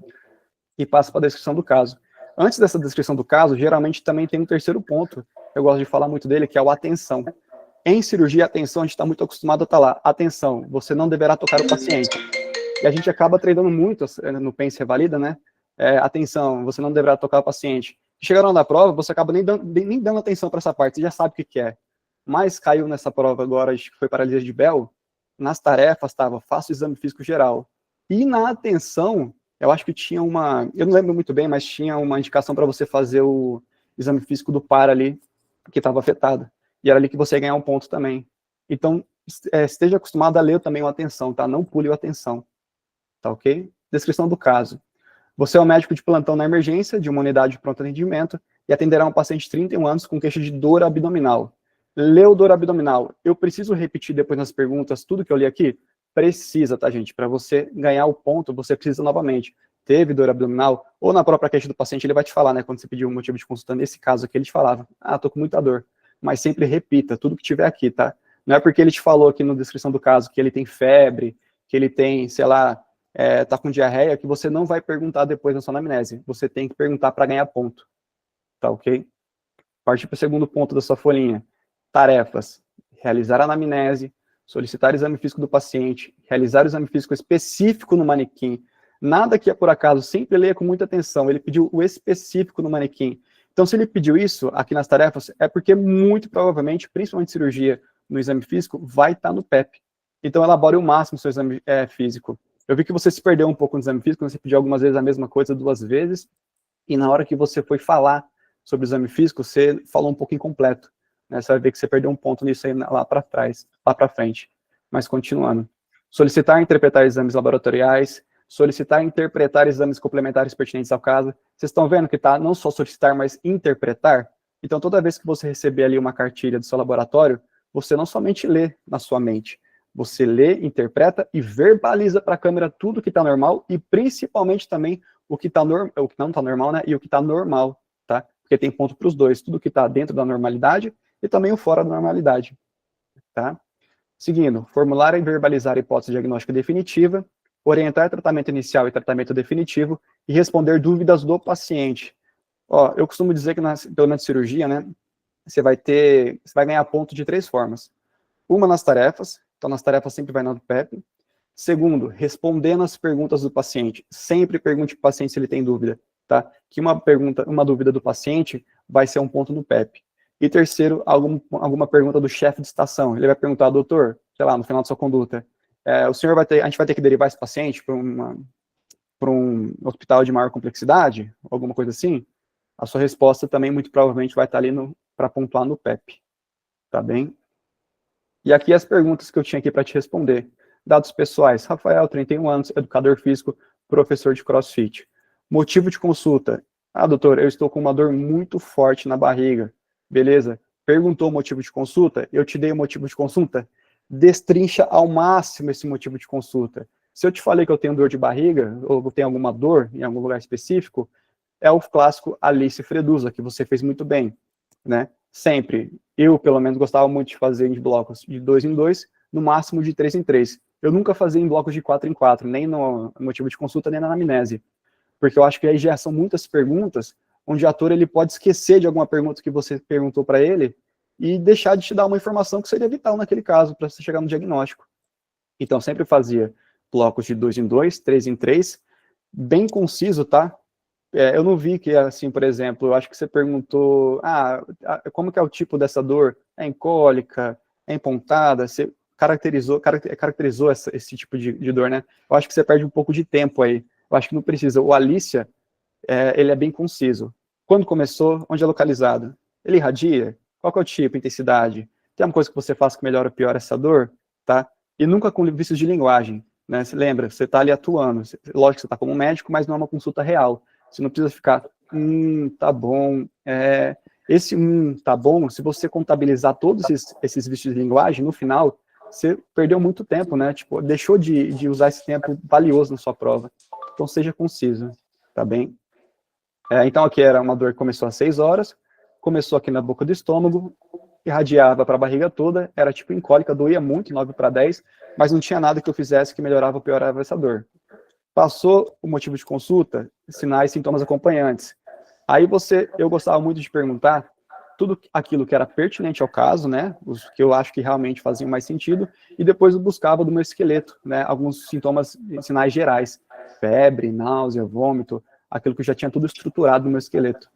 E passa para a descrição do caso. Antes dessa descrição do caso, geralmente também tem um terceiro ponto, eu gosto de falar muito dele, que é o atenção. Em cirurgia, atenção, a gente está muito acostumado a estar lá. Atenção, você não deverá tocar o paciente. E a gente acaba treinando muito no Pense Revalida, né? Atenção, você não deverá tocar o paciente. Chegaram na prova, você acaba nem dando atenção para essa parte, você já sabe o que é. Mas caiu nessa prova agora, acho que foi paralisia de Bell, nas tarefas estava, faça o exame físico geral. E na atenção, eu acho que tinha eu não lembro muito bem, mas tinha uma indicação para você fazer o exame físico do par ali, que estava afetado. E era ali que você ia ganhar um ponto também. Então, esteja acostumado a ler também o atenção, tá? Não pule o atenção, tá ok? Descrição do caso. Você é um médico de plantão na emergência de uma unidade de pronto atendimento e atenderá um paciente de 31 anos com queixa de dor abdominal. Leu dor abdominal. Eu preciso repetir depois nas perguntas tudo que eu li aqui? Precisa, tá, gente? Para você ganhar o ponto, você precisa novamente. Teve dor abdominal? Ou na própria queixa do paciente, ele vai te falar, né? Quando você pediu um motivo de consulta, nesse caso aqui, ele te falava, tô com muita dor. Mas sempre repita tudo que tiver aqui, tá? Não é porque ele te falou aqui na descrição do caso que ele tem febre, que ele tem, sei lá, tá com diarreia, que você não vai perguntar depois na sua anamnese. Você tem que perguntar para ganhar ponto. Tá ok? Partir para o segundo ponto da sua folhinha. Tarefas. Realizar a anamnese, solicitar exame físico do paciente, realizar o exame físico específico no manequim. Nada que é por acaso, sempre leia com muita atenção. Ele pediu o específico no manequim. Então, se ele pediu isso aqui nas tarefas, é porque muito provavelmente, principalmente cirurgia no exame físico, vai estar no PEP. Então, elabore o máximo o seu exame físico. Eu vi que você se perdeu um pouco no exame físico, você pediu algumas vezes a mesma coisa 2 vezes, e na hora que você foi falar sobre o exame físico, você falou um pouco incompleto, né? Você vai ver que você perdeu um ponto nisso aí lá para trás, lá para frente. Mas continuando. Solicitar e interpretar exames laboratoriais, solicitar e interpretar exames complementares pertinentes ao caso. Vocês estão vendo que tá não só solicitar, mas interpretar? Então, toda vez que você receber ali uma cartilha do seu laboratório, você não somente lê na sua mente, você lê, interpreta e verbaliza para a câmera tudo que está normal e principalmente também o que não está normal, né? E o que está normal, tá? Porque tem ponto para os dois, tudo que está dentro da normalidade e também o fora da normalidade, tá? Seguindo, formular e verbalizar a hipótese diagnóstica definitiva, orientar tratamento inicial e tratamento definitivo e responder dúvidas do paciente. Ó, eu costumo dizer que, pelo menos cirurgia, né, você vai ganhar ponto de 3 formas. Uma nas tarefas, então nas tarefas sempre vai na do PEP. Segundo, respondendo as perguntas do paciente. Sempre pergunte para o paciente se ele tem dúvida, tá? Que uma dúvida do paciente vai ser um ponto no PEP. E terceiro, alguma pergunta do chefe de estação. Ele vai perguntar, doutor, sei lá, no final da sua conduta, a gente vai ter que derivar esse paciente para um hospital de maior complexidade, alguma coisa assim? A sua resposta também, muito provavelmente, vai estar ali para pontuar no PEP, tá bem? E aqui as perguntas que eu tinha aqui para te responder. Dados pessoais, Rafael, 31 anos, educador físico, professor de CrossFit. Motivo de consulta, doutor, eu estou com uma dor muito forte na barriga. Beleza? Perguntou o motivo de consulta, eu te dei o motivo de consulta, destrincha ao máximo esse motivo de consulta. Se eu te falei que eu tenho dor de barriga, ou tenho alguma dor em algum lugar específico, é o clássico Alice Fredusa, que você fez muito bem, né? Sempre. Eu, pelo menos, gostava muito de fazer em blocos de 2 em 2, no máximo de 3 em 3. Eu nunca fazia em blocos de 4 em 4, nem no motivo de consulta, nem na anamnese. Porque eu acho que aí já são muitas perguntas, onde o ator ele pode esquecer de alguma pergunta que você perguntou para ele e deixar de te dar uma informação que seria vital naquele caso, para você chegar no diagnóstico. Então, sempre fazia blocos de 2 em 2, 3 em 3, bem conciso, tá? Eu não vi que, assim, por exemplo, eu acho que você perguntou, como que é o tipo dessa dor? É encólica? É empontada? Você caracterizou esse tipo de dor, né? Eu acho que você perde um pouco de tempo aí. Eu acho que não precisa. O Alicia, ele é bem conciso. Quando começou? Onde é localizado? Ele irradia? Qual que é o tipo, intensidade? Tem uma coisa que você faz que melhora ou piora essa dor? Tá? E nunca com vícios de linguagem, né? Você lembra? Você está ali atuando. Lógico que você está como médico, mas não é uma consulta real. Você não precisa ficar, tá bom, tá bom, se você contabilizar todos esses vícios de linguagem, no final, você perdeu muito tempo, né? Tipo, deixou de usar esse tempo valioso na sua prova. Então, seja conciso, tá bem? Então, aqui era uma dor que começou às 6 horas, começou aqui na boca do estômago, irradiava para a barriga toda, era tipo encólica, doía muito, 9 para 10, mas não tinha nada que eu fizesse que melhorava ou piorava essa dor. Passou o motivo de consulta, sinais e sintomas acompanhantes. Aí eu gostava muito de perguntar tudo aquilo que era pertinente ao caso, né, os que eu acho que realmente faziam mais sentido, e depois eu buscava do meu esqueleto, né, alguns sintomas, sinais gerais, febre, náusea, vômito, aquilo que eu já tinha tudo estruturado no meu esqueleto.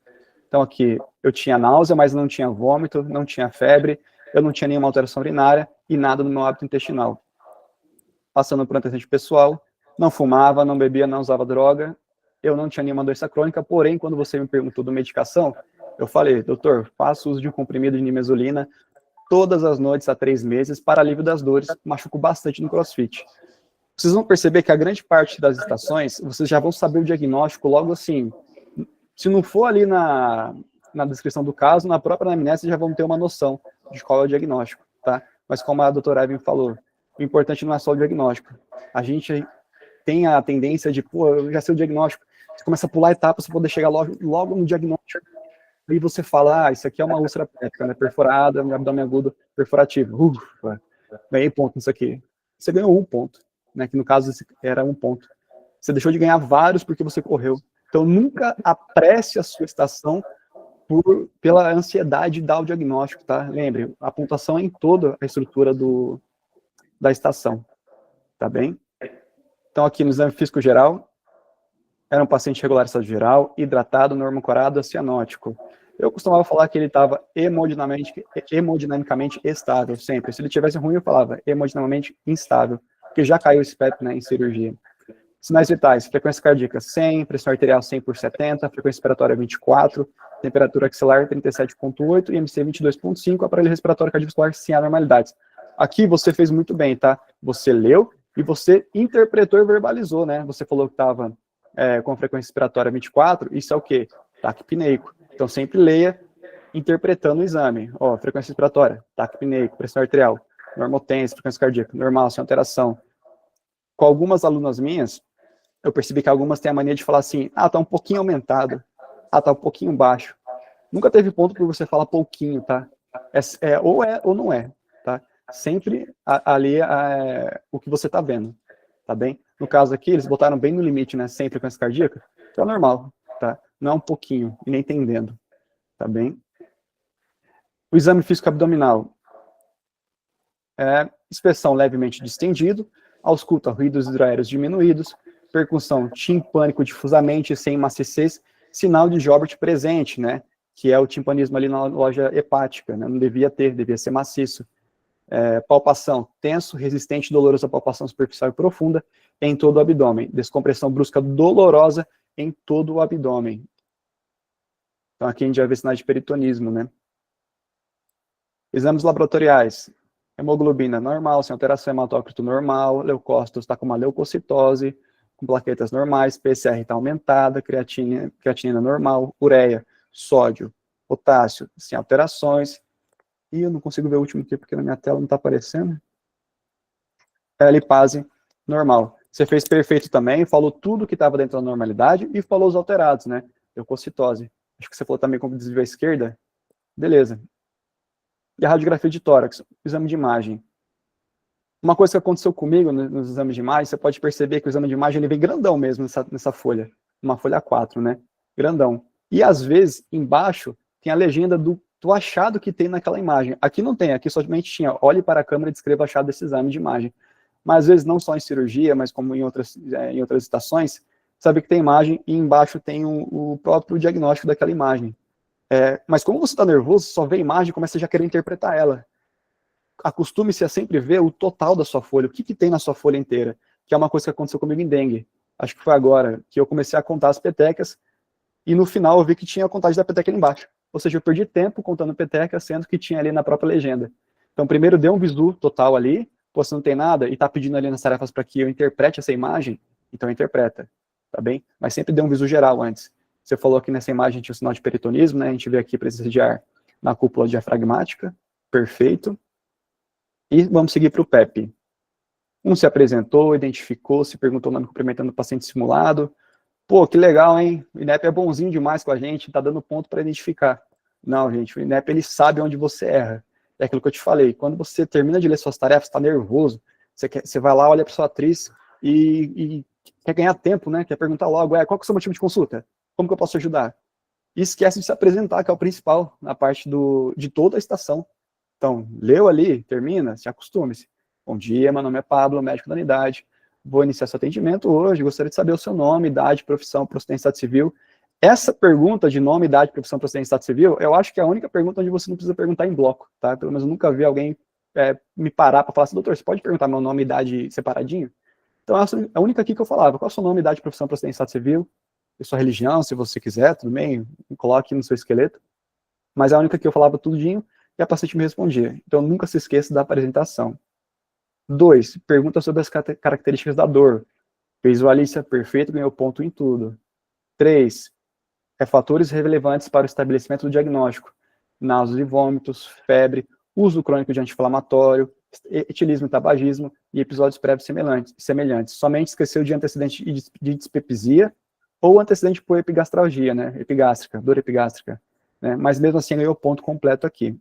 Então aqui, eu tinha náusea, mas não tinha vômito, não tinha febre, eu não tinha nenhuma alteração urinária e nada no meu hábito intestinal. Passando por um antecedente pessoal, não fumava, não bebia, não usava droga, eu não tinha nenhuma doença crônica, porém, quando você me perguntou da medicação, eu falei, doutor, faço uso de um comprimido de nimesulina todas as noites há 3 meses para alívio das dores, machuco bastante no CrossFit. Vocês vão perceber que a grande parte das estações, vocês já vão saber o diagnóstico logo assim, se não for ali na descrição do caso, na própria anamnese, vocês já vão ter uma noção de qual é o diagnóstico, tá? Mas como a doutora Evelyn falou, o importante não é só o diagnóstico. A gente tem a tendência de, eu já sei o diagnóstico, você começa a pular etapas para poder chegar logo no diagnóstico. Aí você fala, isso aqui é uma úlcera pélvica, né, perforada, um abdômen agudo perforativo. Ganhei ponto nisso aqui. Você ganhou 1 ponto, né, que no caso era 1 ponto. Você deixou de ganhar vários porque você correu. Então, nunca apresse a sua estação pela ansiedade de dar o diagnóstico, tá? Lembre, a pontuação é em toda a estrutura da estação, tá bem? Então, aqui no exame físico geral, era um paciente regular de estado geral, hidratado, normocorado, cianótico. Eu costumava falar que ele estava hemodinamicamente estável, sempre. Se ele tivesse ruim, eu falava hemodinamicamente instável, porque já caiu esse PEP, né, em cirurgia. Sinais vitais, frequência cardíaca 100, pressão arterial 100/70, frequência respiratória 24, temperatura axilar 37,8, IMC 22,5, aparelho respiratório cardiovascular sem anormalidades. Aqui você fez muito bem, tá? Você leu e você interpretou e verbalizou, né? Você falou que estava com frequência respiratória 24, isso é o quê? Taquipneico. Então sempre leia interpretando o exame. Ó, frequência respiratória, taquipneico, pressão arterial, normotensa, frequência cardíaca, normal, sem alteração. Com algumas alunas minhas, eu percebi que algumas têm a mania de falar assim, ah, tá um pouquinho aumentado, ah, tá um pouquinho baixo. Nunca teve ponto para você falar pouquinho, tá? Ou é ou não é, tá? Sempre ali o que você tá vendo, tá bem? No caso aqui, eles botaram bem no limite, né, sem frequência cardíaca, então é normal, tá? Não é um pouquinho, e nem entendendo, tá bem? O exame físico abdominal. Inspeção levemente distendido, ausculta ruídos hidroaéreos diminuídos, percussão timpânico difusamente sem maciez, sinal de Joubert presente, né? Que é o timpanismo ali na loja hepática, né? Não devia ter, devia ser maciço. Palpação tenso, resistente, dolorosa palpação superficial e profunda em todo o abdômen. Descompressão brusca dolorosa em todo o abdômen. Então aqui a gente vai ver sinais de peritonismo, né? Exames laboratoriais. Hemoglobina normal, sem alteração, hematócrito normal, leucócitos está com uma leucocitose, com plaquetas normais, PCR está aumentada, creatinina normal, ureia, sódio, potássio, sem alterações. E eu não consigo ver o último aqui, porque na minha tela não está aparecendo. Lipase normal. Você fez perfeito também, falou tudo que estava dentro da normalidade e falou os alterados, né? Leucocitose. Acho que você falou também como desvio à esquerda. Beleza. E a radiografia de tórax, exame de imagem. Uma coisa que aconteceu comigo nos exames de imagem, você pode perceber que o exame de imagem ele vem grandão mesmo nessa folha, uma folha 4, né? Grandão. E às vezes, embaixo, tem a legenda do achado que tem naquela imagem. Aqui não tem, aqui somente tinha, olhe para a câmera e descreva o achado desse exame de imagem. Mas às vezes, não só em cirurgia, mas como em outras estações, sabe que tem imagem e embaixo tem o próprio diagnóstico daquela imagem. Mas como você está nervoso, só vê a imagem e começa a já querer interpretar ela. Acostume-se a sempre ver o total da sua folha, o que tem na sua folha inteira, que é uma coisa que aconteceu comigo em dengue. Acho que foi agora que eu comecei a contar as petecas, e no final eu vi que tinha a contagem da peteca ali embaixo. Ou seja, eu perdi tempo contando peteca, sendo que tinha ali na própria legenda. Então, primeiro dê um visu total ali, pô, se não tem nada, e está pedindo ali nas tarefas para que eu interprete essa imagem, então interpreta, tá bem? Mas sempre dê um visu geral antes. Você falou que nessa imagem tinha o sinal de peritonismo, né? A gente vê aqui presença de ar na cúpula diafragmática, perfeito. E vamos seguir para o PEP. Um se apresentou, identificou, se perguntou o nome cumprimentando o paciente simulado. Pô, que legal, hein? O INEP é bonzinho demais com a gente, tá dando ponto para identificar. Não, gente, o INEP ele sabe onde você erra. É aquilo que eu te falei, quando você termina de ler suas tarefas, está nervoso, você vai lá, olha para sua atriz e quer ganhar tempo, né? Quer perguntar logo, qual que é o seu motivo de consulta? Como que eu posso te ajudar? E esquece de se apresentar, que é o principal, na parte de toda a estação. Então, leu ali, termina, se acostume-se. Bom dia, meu nome é Pablo, médico da unidade. Vou iniciar seu atendimento hoje, gostaria de saber o seu nome, idade, profissão, procedência em estado civil. Essa pergunta de nome, idade, profissão, procedência em estado civil, eu acho que é a única pergunta onde você não precisa perguntar em bloco, tá? Pelo menos eu nunca vi alguém me parar para falar assim, doutor, você pode perguntar meu nome e idade separadinho? Então, essa é a única aqui que eu falava. Qual é o seu nome, idade, profissão, procedência em estado civil? E sua religião, se você quiser, tudo bem, coloque no seu esqueleto. Mas é a única que eu falava tudinho e a paciente me respondia. Então, nunca se esqueça da apresentação. 2, pergunta sobre as características da dor. Visualiza perfeito, ganhou ponto em tudo. 3, fatores relevantes para o estabelecimento do diagnóstico. Náuseas e vômitos, febre, uso crônico de anti-inflamatório, etilismo e tabagismo e episódios prévios semelhantes. Somente esqueceu de antecedente de dispepsia ou antecedente por epigastralgia, né? Epigástrica, dor epigástrica. Né? Mas mesmo assim ganhou ponto completo aqui.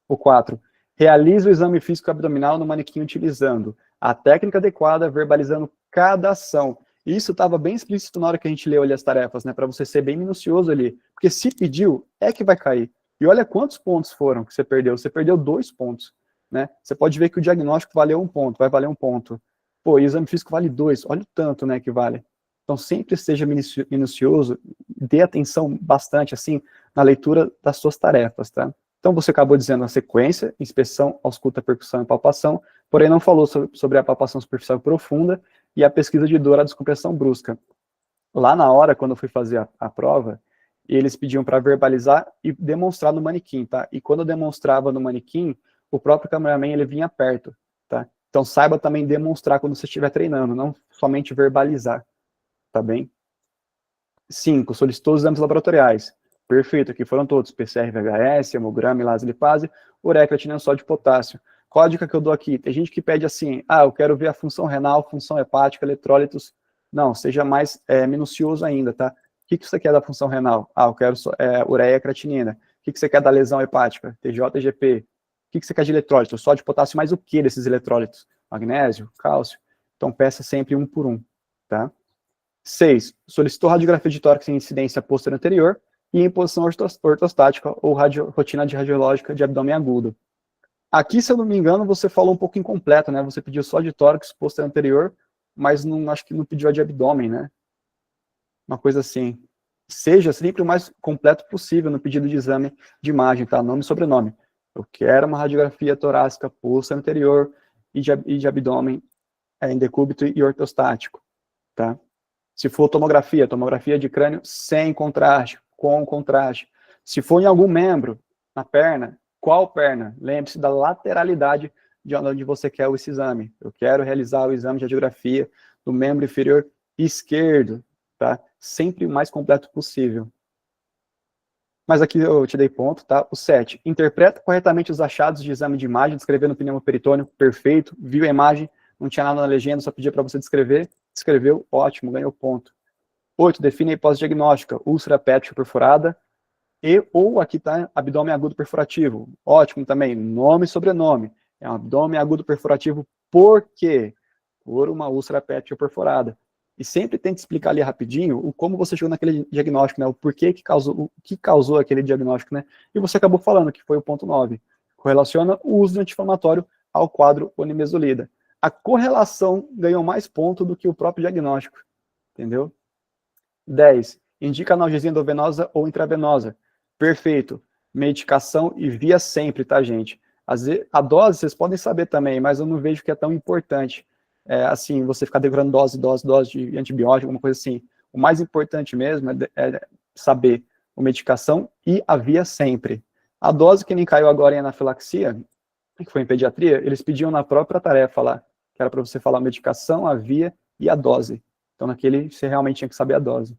O 4, realiza o exame físico abdominal no manequim utilizando a técnica adequada, verbalizando cada ação. Isso estava bem explícito na hora que a gente leu ali as tarefas, né? Para você ser bem minucioso ali. Porque se pediu, é que vai cair. E olha quantos pontos foram que você perdeu. Você perdeu 2 pontos. Né? Você pode ver que o diagnóstico valeu 1 ponto, vai valer 1 ponto. Pô, e o exame físico vale 2. Olha o tanto, né, que vale. Então, sempre seja minucioso, dê atenção bastante, assim, na leitura das suas tarefas, tá? Então, você acabou dizendo a sequência, inspeção, ausculta, percussão e palpação, porém não falou sobre a palpação superficial e profunda e a pesquisa de dor, a descompressão brusca. Lá na hora, quando eu fui fazer a prova, eles pediam para verbalizar e demonstrar no manequim, tá? E quando eu demonstrava no manequim, o próprio cameraman, ele vinha perto, tá? Então, saiba também demonstrar quando você estiver treinando, não somente verbalizar, tá bem? 5. Solicitou os exames laboratoriais. Perfeito, aqui foram todos, PCR, VHS, hemograma, elase lipase, ureia, creatinina, sódio de potássio. Qual a dica que eu dou aqui? Tem gente que pede assim, eu quero ver a função renal, função hepática, eletrólitos. Não, seja mais minucioso ainda, tá? O que você quer da função renal? Eu quero ureia, creatinina. O que você quer da lesão hepática? TJ, GP. O que você quer de eletrólito? Sódio, potássio, mais o que desses eletrólitos? Magnésio, cálcio. Então, peça sempre um por um, tá? 6. Solicitou radiografia de tórax em incidência posterior anterior e em posição ortostática ou rotina de radiológica de abdômen agudo. Aqui, se eu não me engano, você falou um pouco incompleto, né? Você pediu só de tórax posterior anterior, mas não, acho que não pediu a de abdômen, né? Uma coisa assim. Seja sempre o mais completo possível no pedido de exame de imagem, tá? Nome e sobrenome. Eu quero uma radiografia torácica posterior anterior e de abdômen em decúbito e ortostático, tá? Se for tomografia de crânio sem contraste, com contraste. Se for em algum membro, na perna, qual perna? Lembre-se da lateralidade de onde você quer esse exame. Eu quero realizar o exame de radiografia do membro inferior esquerdo, tá? Sempre o mais completo possível. Mas aqui eu te dei ponto, tá? O 7. Interpreta corretamente os achados de exame de imagem, descrevendo o pneumoperitônio, perfeito. Viu a imagem, não tinha nada na legenda, só pedia para você descrever. Escreveu, ótimo, ganhou ponto. 8. Define a hipótese diagnóstica, úlcera péptica perfurada, ou aqui está abdômen agudo perfurativo. Ótimo também, nome e sobrenome. É um abdômen agudo perfurativo por quê? Por uma úlcera péptica perfurada. E sempre tente explicar ali rapidinho o como você chegou naquele diagnóstico, né? O porquê que causou aquele diagnóstico, né? E você acabou falando que foi o ponto 9. Correlaciona o uso do anti-inflamatório ao quadro onimesolida. A correlação ganhou mais ponto do que o próprio diagnóstico, entendeu? 10. Indica analgesia endovenosa ou intravenosa. Perfeito. Medicação e via sempre, tá, gente? A dose, vocês podem saber também, mas eu não vejo que é tão importante. Assim, você ficar decorando dose de antibiótico, alguma coisa assim. O mais importante mesmo é saber a medicação e a via sempre. A dose que nem caiu agora em anafilaxia, que foi em pediatria, eles pediam na própria tarefa lá, que era para você falar a medicação, a via e a dose. Então, naquele, você realmente tinha que saber a dose.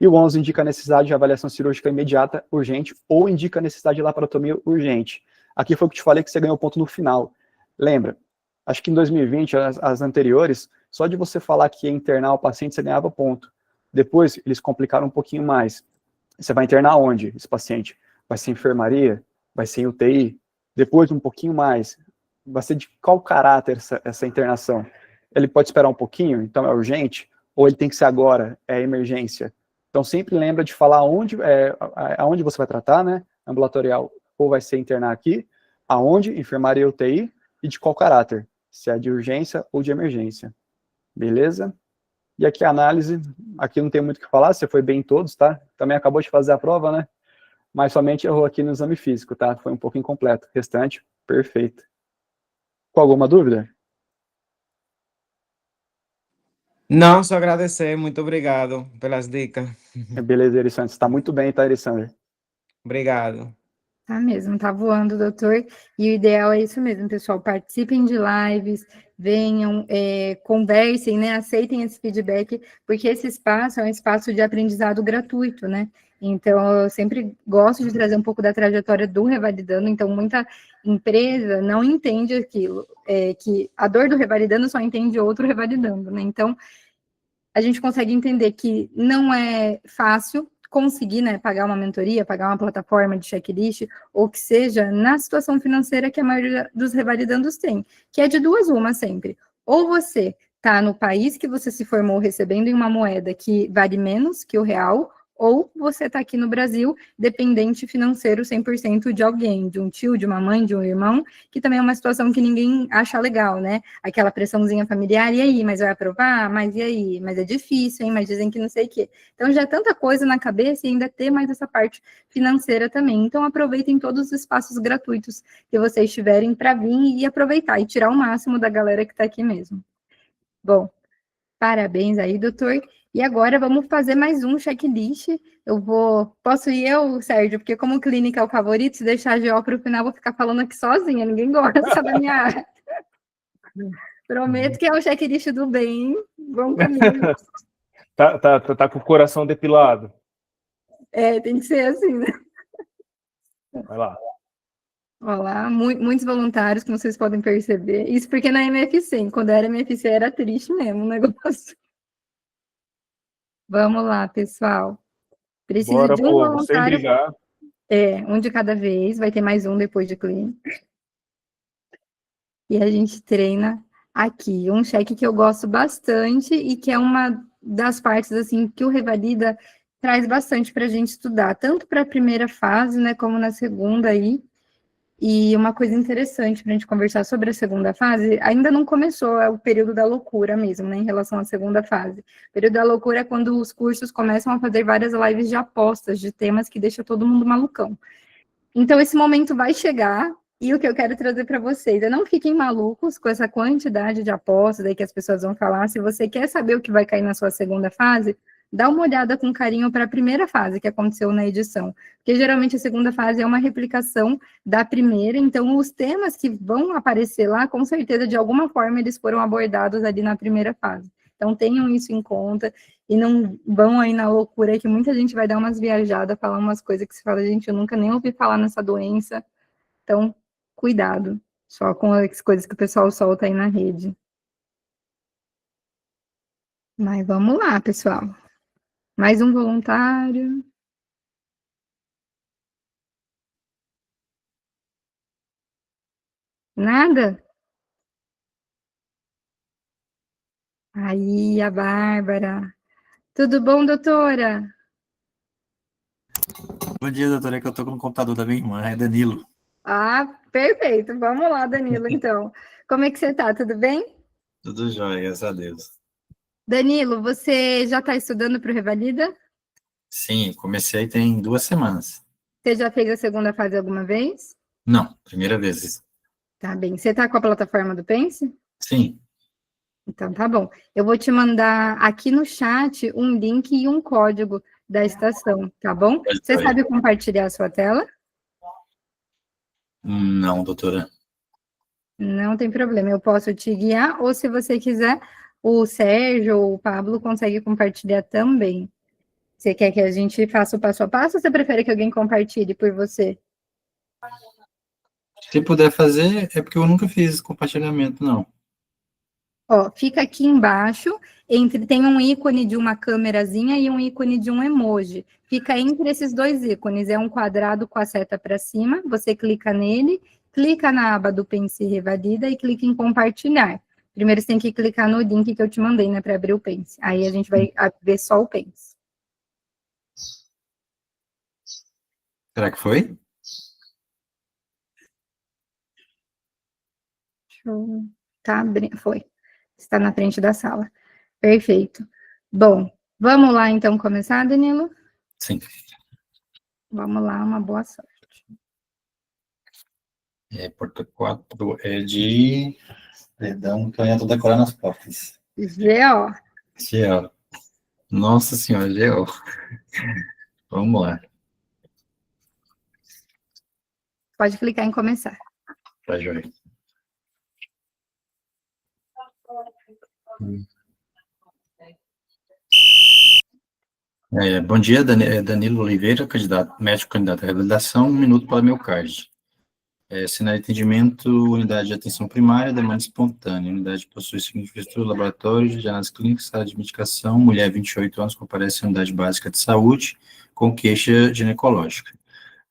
E o 11 indica a necessidade de avaliação cirúrgica imediata, urgente, ou indica a necessidade de laparotomia urgente. Aqui foi o que te falei que você ganhou ponto no final. Lembra? Acho que em 2020, as anteriores, só de você falar que ia internar o paciente, você ganhava ponto. Depois, eles complicaram um pouquinho mais. Você vai internar onde, esse paciente? Vai ser em enfermaria? Vai ser em UTI? Depois, um pouquinho mais. Vai ser de qual caráter essa internação? Ele pode esperar um pouquinho, então é urgente? Ou ele tem que ser agora, é emergência? Então, sempre lembra de falar aonde você vai tratar, né? Ambulatorial, ou vai ser internar aqui, aonde, enfermaria, UTI, e de qual caráter, se é de urgência ou de emergência. Beleza? E aqui a análise, aqui não tem muito o que falar, você foi bem em todos, tá? Também acabou de fazer a prova, né? Mas somente errou aqui no exame físico, tá? Foi um pouco incompleto. Restante, perfeito. Com alguma dúvida? Não, só agradecer, muito obrigado pelas dicas. Beleza, Erisandro, você está muito bem, tá, Erisandro? Obrigado. Tá mesmo, tá voando, doutor. E o ideal é isso mesmo, pessoal. Participem de lives, venham, conversem, né? Aceitem esse feedback, porque esse espaço é um espaço de aprendizado gratuito, né? Então, eu sempre gosto de trazer um pouco da trajetória do revalidando. Então, muita empresa não entende aquilo, que a dor do revalidando só entende outro revalidando, né? Então, a gente consegue entender que não é fácil conseguir, né, pagar uma mentoria, pagar uma plataforma de checklist, ou que seja na situação financeira que a maioria dos revalidandos tem, que é de duas uma sempre. Ou você está no país que você se formou recebendo em uma moeda que vale menos que o real, ou você está aqui no Brasil, dependente financeiro 100% de alguém, de um tio, de uma mãe, de um irmão, que também é uma situação que ninguém acha legal, né? Aquela pressãozinha familiar, e aí, mas vai aprovar? Mas e aí? Mas é difícil, hein? Mas dizem que não sei o quê. Então já é tanta coisa na cabeça e ainda ter mais essa parte financeira também. Então aproveitem todos os espaços gratuitos que vocês tiverem para vir e aproveitar e tirar o máximo da galera que está aqui mesmo. Bom, parabéns aí, doutor. E agora vamos fazer mais um checklist. Posso ir eu, Sérgio? Porque como clínica é o favorito, se deixar a GO para o final, vou ficar falando aqui sozinha. Ninguém gosta da minha área. Prometo que é um checklist do bem. Vamos comigo. Tá com o coração depilado. Tem que ser assim, né? Vai lá. Olá, muitos voluntários, como vocês podem perceber. Isso porque na MFC, quando era MFC era triste mesmo o negócio. Vamos lá, pessoal. Preciso Bora, de um povo, sem voluntário. brigar. Um de cada vez, vai ter mais um depois de clínica. E a gente treina aqui. Um cheque que eu gosto bastante e que é uma das partes, assim, que o Revalida traz bastante para a gente estudar, tanto para a primeira fase, né, como na segunda aí. E uma coisa interessante para a gente conversar sobre a segunda fase, ainda não começou, é o período da loucura mesmo, né, em relação à segunda fase. O período da loucura é quando os cursos começam a fazer várias lives de apostas, de temas que deixam todo mundo malucão. Então, esse momento vai chegar, e o que eu quero trazer para vocês é não fiquem malucos com essa quantidade de apostas aí que as pessoas vão falar. Se você quer saber o que vai cair na sua segunda fase, dá uma olhada com carinho para a primeira fase que aconteceu na edição, porque geralmente a segunda fase é uma replicação da primeira, então os temas que vão aparecer lá, com certeza, de alguma forma, eles foram abordados ali na primeira fase. Então tenham isso em conta, e não vão aí na loucura que muita gente vai dar umas viajadas, falar umas coisas que você fala, gente, eu nunca nem ouvi falar nessa doença, então cuidado, só com as coisas que o pessoal solta aí na rede. Mas vamos lá, pessoal. Mais um voluntário. Nada? Aí, a Bárbara. Tudo bom, doutora? Bom dia, doutora. É que eu tô com o computador da minha irmã, é Danilo. Ah, perfeito. Vamos lá, Danilo, então. Como é que você tá? Tudo bem? Tudo jóia, graças a Deus. Danilo, você já está estudando para o Revalida? Sim, comecei tem 2 semanas. Você já fez a segunda fase alguma vez? Não, primeira vez. Tá bem. Você está com a plataforma do Pense? Sim, Então, tá bom. Eu vou te mandar aqui no chat um link e um código da estação, tá bom? Você joia. sabe compartilhar a sua tela? Não, doutora. Não tem problema, eu posso te guiar, ou se você quiser, o Sérgio ou o Pablo consegue compartilhar também. Você quer que a gente faça o passo a passo, ou você prefere que alguém compartilhe por você? Se puder fazer, é porque eu nunca fiz compartilhamento, não. Ó, fica aqui embaixo, tem um ícone de uma câmerazinha e um ícone de um emoji. Fica entre esses dois ícones, é um quadrado com a seta para cima, você clica nele, clica na aba do Pense Revalida e clica em compartilhar. Primeiro você tem que clicar no link que eu te mandei, né, para abrir o Pense. Aí a gente vai ver só o Pense. Será que foi? Show. Tá abrindo, foi. Está na frente da sala. Perfeito. Bom, vamos lá então começar, Danilo? Sim. Vamos lá, uma boa sorte. Porta 4 é de... Perdão, que eu ainda tô decorando as portas. GO. GO. Nossa senhora, GO. Vamos lá. Pode clicar em começar. Tá joia. Bom dia, Danilo Oliveira, médico candidato à reabilitação, 1 minuto para miocárdio. Cenário de atendimento, unidade de atenção primária, demanda espontânea, unidade possui seguinte infraestrutura, laboratório de análise clínica, sala de medicação, mulher 28 anos, comparece à unidade básica de saúde, com queixa ginecológica.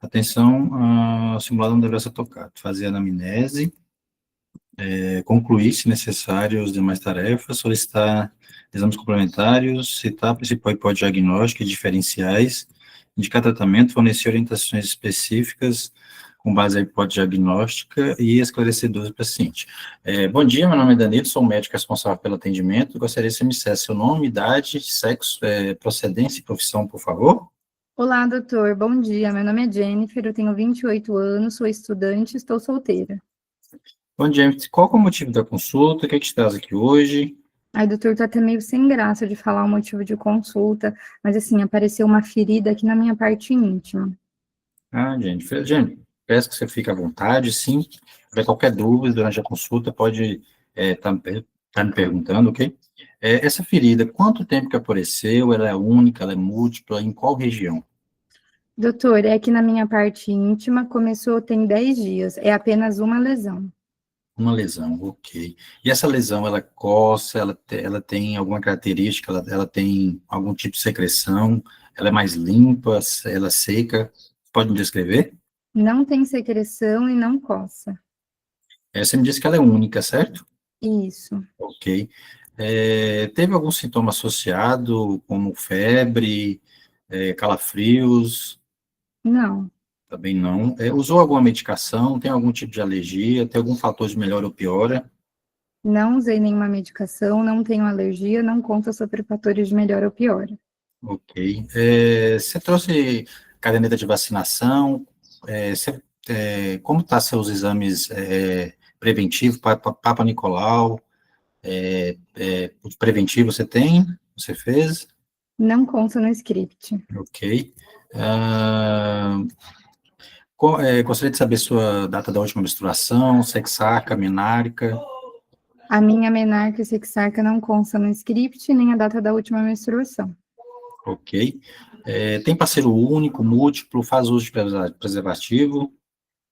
Atenção, o simulado não deverá ser tocado. Fazer anamnese, concluir, se necessário, as demais tarefas, solicitar exames complementares, citar a principal hipótese diagnóstica e diferenciais, indicar tratamento, fornecer orientações específicas com base na hipótese diagnóstica e esclarecedores do paciente. Bom dia, meu nome é Danilo, sou médico responsável pelo atendimento. Gostaria que você me dissesse seu nome, idade, sexo, procedência e profissão, por favor. Olá, doutor. Bom dia. Meu nome é Jennifer, eu tenho 28 anos, sou estudante, estou solteira. Bom dia, qual que é o motivo da consulta? O que é que te traz aqui hoje? Ai, doutor, tô até meio sem graça de falar o motivo de consulta, mas assim, apareceu uma ferida aqui na minha parte íntima. Jennifer, peço que você fique à vontade, sim. Se tiver qualquer dúvida durante a consulta, pode estar me perguntando, ok? Essa ferida, quanto tempo que apareceu? Ela é única, ela é múltipla? Em qual região? Doutor, é que na minha parte íntima começou tem 10 dias, é apenas uma lesão. Uma lesão, ok. E essa lesão, ela coça, ela tem alguma característica, ela tem algum tipo de secreção, ela é mais limpa, ela é seca? Pode me descrever? Não tem secreção e não coça. Você me disse que ela é única, certo? Isso. Ok. Teve algum sintoma associado, como febre, calafrios? Não. Também não. Usou alguma medicação? Tem algum tipo de alergia? Tem algum fator de melhora ou piora? Não usei nenhuma medicação, não tenho alergia, não conta sobre fatores de melhora ou piora. Ok. Você trouxe caderneta de vacinação? Como está seus exames preventivos, Papa Nicolau? Preventivo você tem? Você fez? Não consta no script. Ok. Gostaria de saber sua data da última menstruação, sexarca, menarca. A minha menarca e sexarca não consta no script, nem a data da última menstruação. Ok. Tem parceiro único, múltiplo, faz uso de preservativo?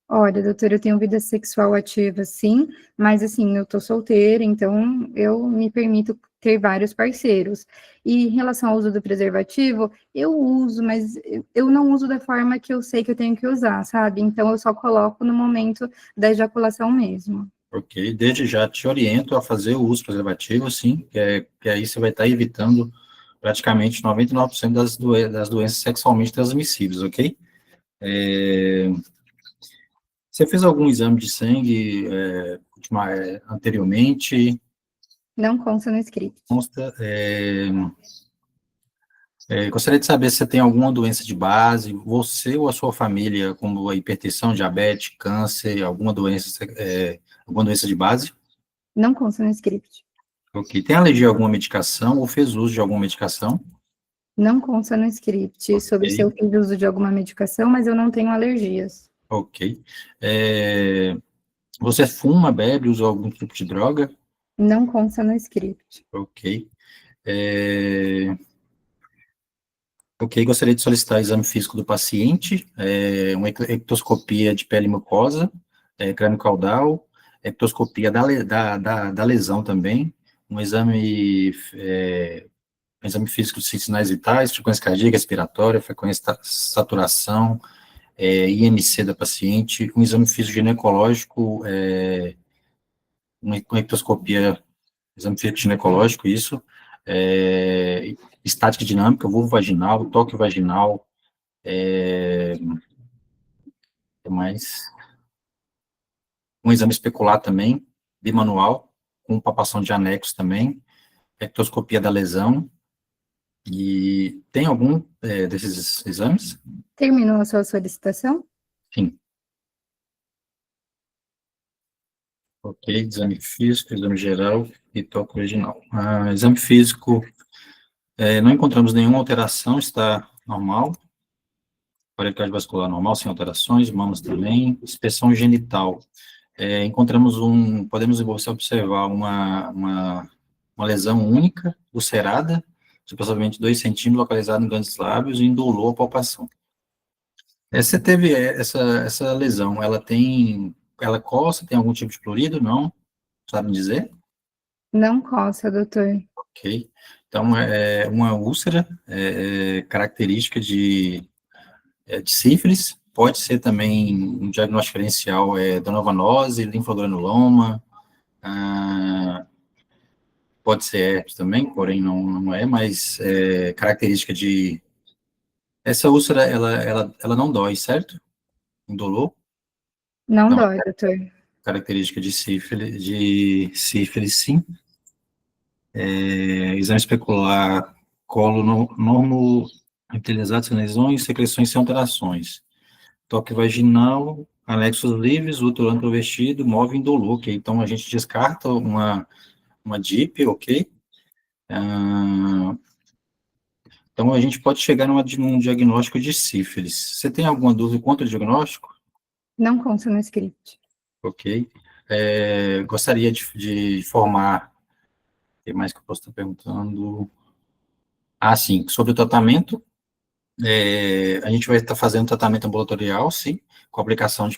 Olha, doutora, eu tenho vida sexual ativa, sim, mas assim, eu tô solteira, então eu me permito ter vários parceiros. E em relação ao uso do preservativo, eu uso, mas eu não uso da forma que eu sei que eu tenho que usar, sabe? Então eu só coloco no momento da ejaculação mesmo. Ok. Desde já te oriento a fazer o uso preservativo, sim, que aí você vai estar evitando praticamente 99% das doenças sexualmente transmissíveis, ok? Você fez algum exame de sangue anteriormente? Não consta no script. Consta. Gostaria de saber se você tem alguma doença de base, você ou a sua família, como a hipertensão, diabetes, câncer, alguma doença de base? Não consta no script. Ok. Tem alergia a alguma medicação ou fez uso de alguma medicação? Não consta no script sobre se eu fiz uso de alguma medicação, mas eu não tenho alergias. Ok. Você fuma, bebe, usa algum tipo de droga? Não consta no script. Ok. Ok, gostaria de solicitar exame físico do paciente, uma ectoscopia de pele e mucosa, crânio caudal, ectoscopia da lesão também, um exame físico de sinais vitais, frequência cardíaca, respiratória, frequência, saturação, IMC da paciente, um exame físico ginecológico, uma ectoscopia, exame físico ginecológico, isso, estática dinâmica, vulvo vaginal, toque vaginal, mais um exame especular também, bimanual, com palpação de anexo também, ectoscopia da lesão, e tem algum desses exames? Terminou a sua solicitação? Sim. Ok, exame físico, exame geral e toque original. Exame físico, não encontramos nenhuma alteração, está normal. Aparelho cardiovascular normal, sem alterações, mamas também. Inspeção genital. Podemos observar uma lesão única, ulcerada, de aproximadamente 2 centímetros, localizada em grandes lábios e indolor a palpação. Você teve essa lesão, ela coça, tem algum tipo de prurido? Não? Sabe me dizer? Não coça, doutor. Ok. Então, é uma úlcera característica de sífilis, pode ser também um diagnóstico diferencial da novanose, linfogranuloma, Pode ser herpes também, porém não é, mas característica de... Essa úlcera, ela não dói, certo? Indolor? Não Não, dói, doutor. característica de sífilis, sim. Exame especular, colo normo utilizado sem lesões, secreções sem alterações. Toque vaginal, anexos livres, útero antrovestido, move indolor, ok? Então, a gente descarta uma DIP, ok? Então, a gente pode chegar num diagnóstico de sífilis. Você tem alguma dúvida quanto ao diagnóstico? Não consta no script. Ok. Gostaria de informar, o que mais que eu posso estar perguntando? Sim, sobre o tratamento, a gente vai estar fazendo tratamento ambulatorial, sim, com aplicação de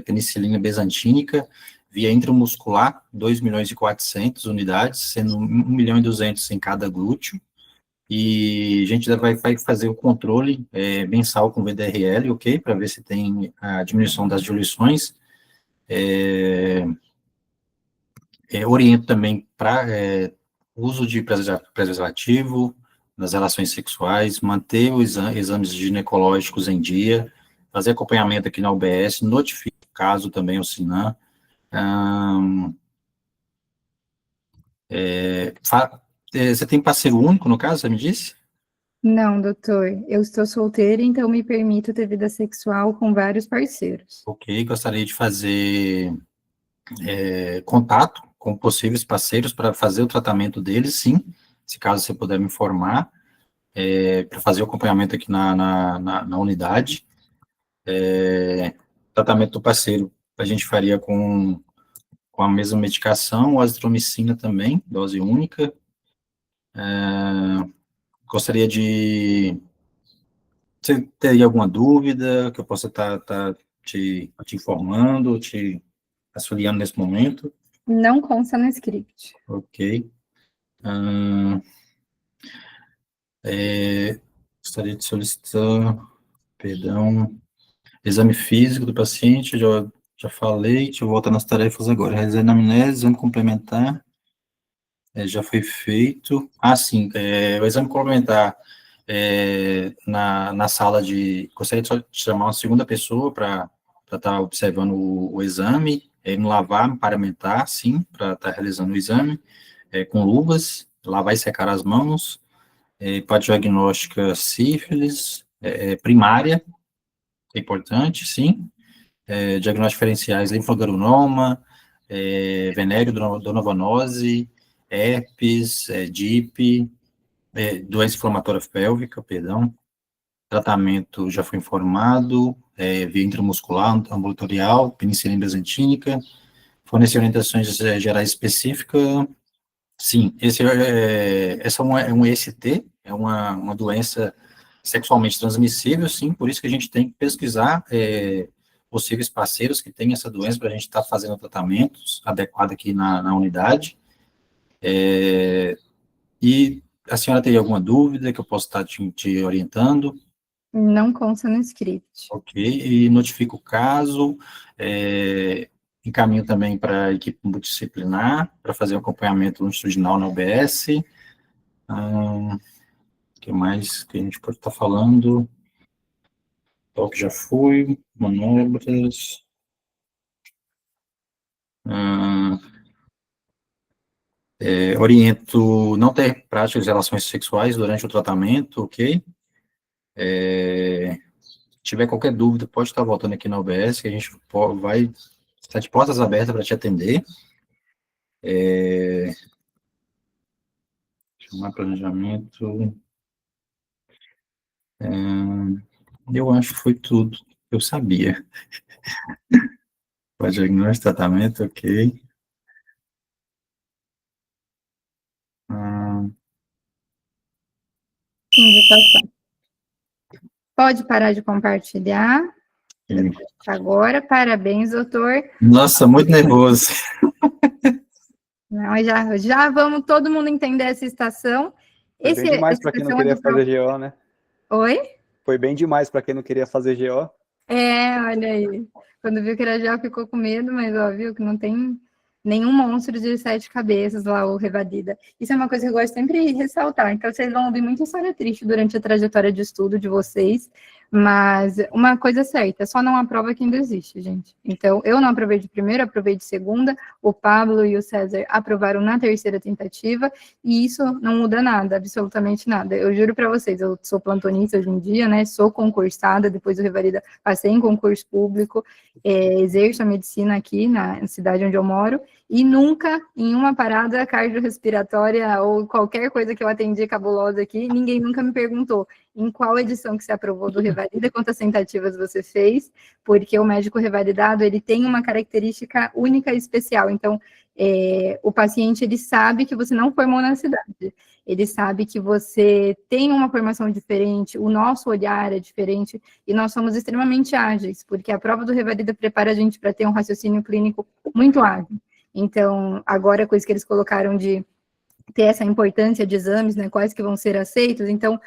penicilina besantínica, via intramuscular, 2.400.000 unidades, sendo 1.200.000 em cada glúteo, e a gente vai fazer o controle mensal com VDRL, ok, para ver se tem a diminuição das diluições. Oriento também para uso de preservativo nas relações sexuais, manter os exames ginecológicos em dia, fazer acompanhamento aqui na UBS, notificar o caso também ao SINAM. Você tem parceiro único, no caso, você me disse? Não, doutor. Eu estou solteira, então me permito ter vida sexual com vários parceiros. Ok, gostaria de fazer contato com possíveis parceiros para fazer o tratamento deles, sim, se caso você puder me informar, para fazer o acompanhamento aqui na unidade. Tratamento do parceiro, a gente faria com a mesma medicação, azitromicina também, dose única. Gostaria de... Você teria alguma dúvida que eu possa estar te informando, te auxiliando nesse momento? Não consta no script. Ok. Gostaria de solicitar, perdão, exame físico do paciente, já falei, deixa eu voltar nas tarefas agora. Realizar anamnese, exame complementar, já foi feito. Sim, o exame complementar na sala de... Gostaria de chamar uma segunda pessoa para estar observando o exame, no lavar, me paramentar, sim, para estar realizando o exame, com luvas, lavar e secar as mãos, para diagnóstica sífilis, primária, é importante, sim, diagnósticos diferenciais, linfoadenoma, venéreo donovanose, herpes, DIP, doença inflamatória pélvica, perdão, tratamento já foi informado, via intramuscular, ambulatorial, penicilina besantínica, fornecer orientações gerais específicas. Sim, essa é um EST, é uma doença sexualmente transmissível, sim, por isso que a gente tem que pesquisar possíveis parceiros que têm essa doença para a gente estar fazendo tratamentos adequados aqui na unidade. E a senhora teria alguma dúvida que eu possa estar te orientando? Não consta no script. Ok, e notifico o caso, encaminho também para a equipe multidisciplinar, para fazer o acompanhamento longitudinal na UBS. O que mais que a gente pode estar falando? Toque já foi, manobras. Oriento não ter práticas de relações sexuais durante o tratamento, ok? Se tiver qualquer dúvida, pode estar voltando aqui na UBS, que a gente vai estar de portas abertas para te atender. Chamar planejamento. Eu acho que foi tudo que eu sabia. Para diagnóstico, tratamento, ok. Indicação. Pode parar de compartilhar. Agora, parabéns, doutor. Nossa, muito nervoso. Não, já vamos todo mundo entender essa estação. Foi bem demais para quem não queria fazer GO, né? Oi? Foi bem demais para quem não queria fazer GO. Olha aí. Quando viu que era GO, ficou com medo, mas ó, viu que não tem nenhum monstro de 7 cabeças lá, o Revadida. Isso é uma coisa que eu gosto sempre de ressaltar. Então, vocês vão ouvir muita história triste durante a trajetória de estudo de vocês, mas uma coisa certa, só não aprova quem desiste, gente. Então, eu não aprovei de primeira, aprovei de segunda, o Pablo e o César aprovaram na terceira tentativa, e isso não muda nada, absolutamente nada. Eu juro para vocês, eu sou plantonista hoje em dia, né, sou concursada, depois do Revalida passei em concurso público, exerço a medicina aqui na cidade onde eu moro, e nunca, em uma parada cardiorrespiratória ou qualquer coisa que eu atendi cabulosa aqui, ninguém nunca me perguntou em qual edição que você aprovou do Revalida, quantas tentativas você fez, porque o médico revalidado, ele tem uma característica única e especial. Então, o paciente, ele sabe que você não formou na cidade, ele sabe que você tem uma formação diferente, o nosso olhar é diferente, e nós somos extremamente ágeis, porque a prova do Revalida prepara a gente para ter um raciocínio clínico muito ágil. Então, agora, com isso que eles colocaram de ter essa importância de exames, né, quais que vão ser aceitos, então,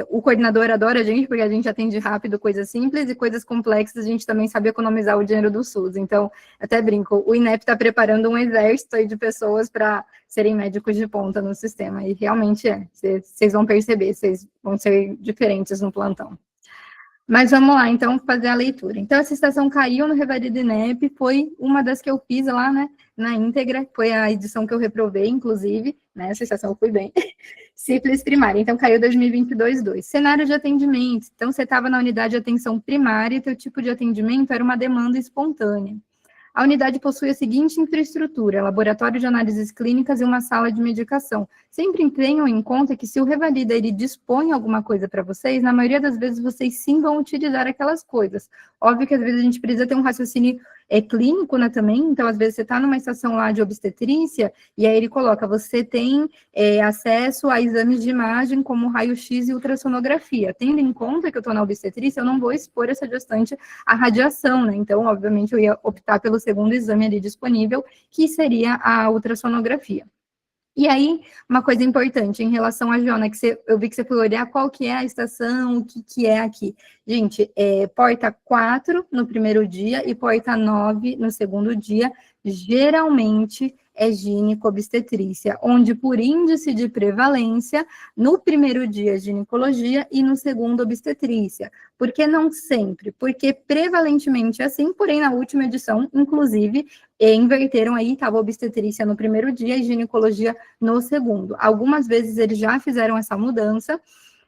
o coordenador adora a gente, porque a gente atende rápido coisas simples, e coisas complexas a gente também sabe economizar o dinheiro do SUS. Então, até brinco, o INEP está preparando um exército aí de pessoas para serem médicos de ponta no sistema, e realmente vocês vão perceber, vocês vão ser diferentes no plantão. Mas vamos lá, então, fazer a leitura. Então, essa estação caiu no Revalida INEP, foi uma das que eu fiz lá, né, na íntegra, foi a edição que eu reprovei, inclusive, né, essa estação eu fui bem. Sífilis primária, então caiu 2022-2. Cenário de atendimento, então você estava na unidade de atenção primária e teu tipo de atendimento era uma demanda espontânea. A unidade possui a seguinte infraestrutura: laboratório de análises clínicas e uma sala de medicação. Sempre tenham em conta que se o Revalida ele dispõe alguma coisa para vocês, na maioria das vezes vocês sim vão utilizar aquelas coisas. Óbvio que às vezes a gente precisa ter um raciocínio clínico, né, também, então às vezes você está numa estação lá de obstetrícia, e aí ele coloca, você tem acesso a exames de imagem como raio-x e ultrassonografia. Tendo em conta que eu estou na obstetrícia, eu não vou expor essa gestante à radiação, né, então obviamente eu ia optar pelo segundo exame ali disponível, que seria a ultrassonografia. E aí, uma coisa importante em relação a Jona, que eu vi que você foi olhar qual que é a estação, o que é aqui. Gente, porta 4 no primeiro dia e porta 9 no segundo dia, geralmente é gineco-obstetrícia, onde por índice de prevalência, no primeiro dia ginecologia e no segundo obstetrícia. Por que não sempre? Porque prevalentemente é assim, porém na última edição, inclusive, inverteram aí, estava obstetrícia no primeiro dia e ginecologia no segundo. Algumas vezes eles já fizeram essa mudança,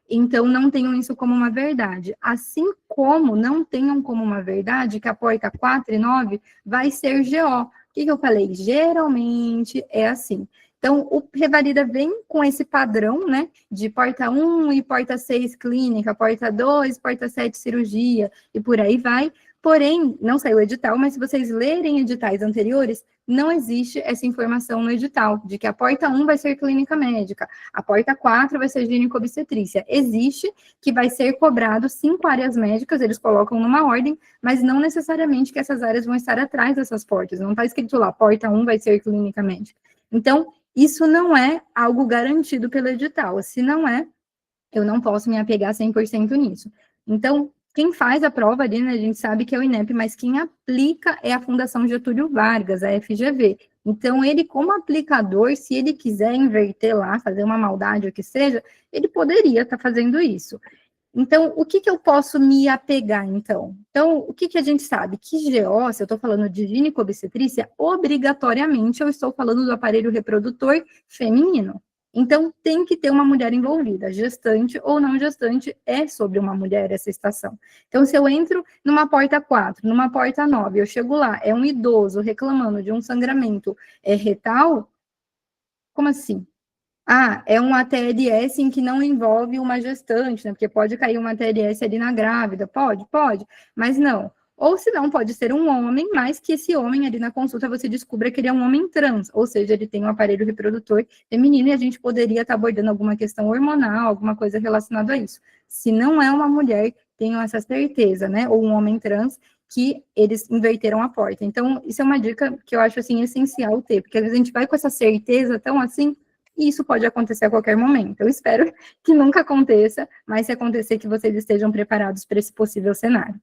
então não tenham isso como uma verdade. Assim como não tenham como uma verdade que a porta 4 e 9 vai ser GO. O que eu falei? Geralmente é assim. Então, o Revalida vem com esse padrão, né, de porta 1 e porta 6 clínica, porta 2, porta 7 cirurgia, e por aí vai. Porém, não saiu o edital, mas se vocês lerem editais anteriores, não existe essa informação no edital, de que a porta 1 vai ser clínica médica, a porta 4 vai ser gineco-obstetrícia. Existe que vai ser cobrado 5 áreas médicas, eles colocam numa ordem, mas não necessariamente que essas áreas vão estar atrás dessas portas. Não está escrito lá, porta 1 vai ser clínica médica. Então, isso não é algo garantido pelo edital. Se não é, eu não posso me apegar 100% nisso. Então, quem faz a prova ali, né, a gente sabe que é o INEP, mas quem aplica é a Fundação Getúlio Vargas, a FGV. Então, ele, como aplicador, se ele quiser inverter lá, fazer uma maldade, o que seja, ele poderia estar fazendo isso. Então, o que eu posso me apegar, então? Então, o que a gente sabe? Que GO, se eu estou falando de gineco-obstetrícia, obrigatoriamente eu estou falando do aparelho reprodutor feminino. Então, tem que ter uma mulher envolvida, gestante ou não gestante, é sobre uma mulher essa estação. Então, se eu entro numa porta 4, numa porta 9, eu chego lá, é um idoso reclamando de um sangramento retal, como assim? Ah, é um ATLS em que não envolve uma gestante, né? Porque pode cair uma ATLS ali na grávida, pode, mas não. Ou se não, pode ser um homem, mas que esse homem ali na consulta você descubra que ele é um homem trans, ou seja, ele tem um aparelho reprodutor feminino e a gente poderia estar abordando alguma questão hormonal, alguma coisa relacionada a isso. Se não é uma mulher, tenham essa certeza, né? Ou um homem trans, que eles inverteram a porta. Então, isso é uma dica que eu acho, assim, essencial ter, porque às vezes a gente vai com essa certeza tão assim, e isso pode acontecer a qualquer momento. Eu espero que nunca aconteça, mas se acontecer, que vocês estejam preparados para esse possível cenário.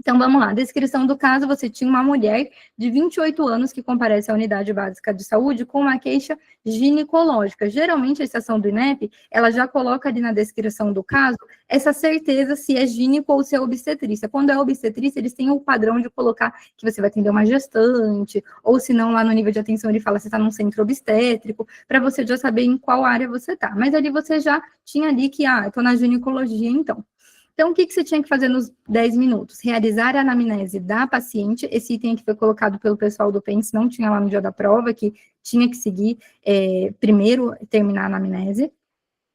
Então, vamos lá. Descrição do caso, você tinha uma mulher de 28 anos que comparece à unidade básica de saúde com uma queixa ginecológica. Geralmente, a estação do INEP, ela já coloca ali na descrição do caso essa certeza se é gineco ou se é obstetrícia. Quando é obstetrícia, eles têm o padrão de colocar que você vai atender uma gestante, ou se não, lá no nível de atenção, ele fala se está num centro obstétrico, para você já saber em qual área você está. Mas ali você já tinha ali que, eu estou na ginecologia, então. Então, o que você tinha que fazer nos 10 minutos? Realizar a anamnese da paciente, esse item que foi colocado pelo pessoal do PENS, não tinha lá no dia da prova, que tinha que seguir, primeiro, terminar a anamnese.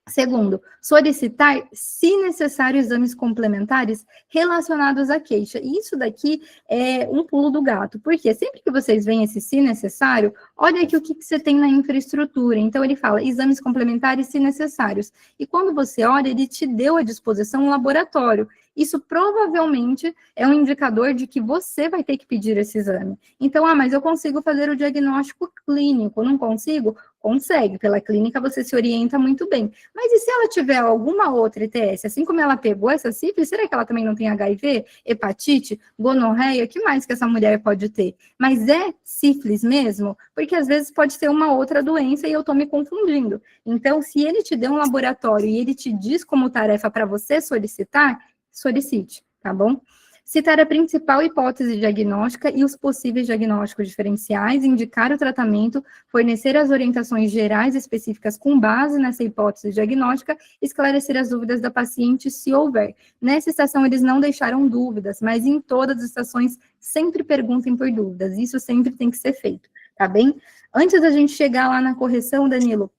Segundo, solicitar, se necessário, exames complementares relacionados à queixa. E isso daqui é um pulo do gato, porque sempre que vocês veem esse se necessário, olha aqui o que você tem na infraestrutura. Então, ele fala exames complementares se necessários. E quando você olha, ele te deu à disposição um laboratório. Isso provavelmente é um indicador de que você vai ter que pedir esse exame. Então, mas eu consigo fazer o diagnóstico clínico, não consigo? Consegue, pela clínica você se orienta muito bem. Mas e se ela tiver alguma outra ITS, assim como ela pegou essa sífilis, será que ela também não tem HIV, hepatite, gonorreia? O que mais que essa mulher pode ter? Mas é sífilis mesmo? Porque às vezes pode ser uma outra doença e eu estou me confundindo. Então, se ele te deu um laboratório e ele te diz como tarefa para você solicitar, solicite, tá bom? Citar a principal hipótese diagnóstica e os possíveis diagnósticos diferenciais, indicar o tratamento, fornecer as orientações gerais específicas com base nessa hipótese diagnóstica, esclarecer as dúvidas da paciente, se houver. Nessa estação, eles não deixaram dúvidas, mas em todas as estações, sempre perguntem por dúvidas. Isso sempre tem que ser feito, tá bem? Antes da gente chegar lá na correção, Danilo,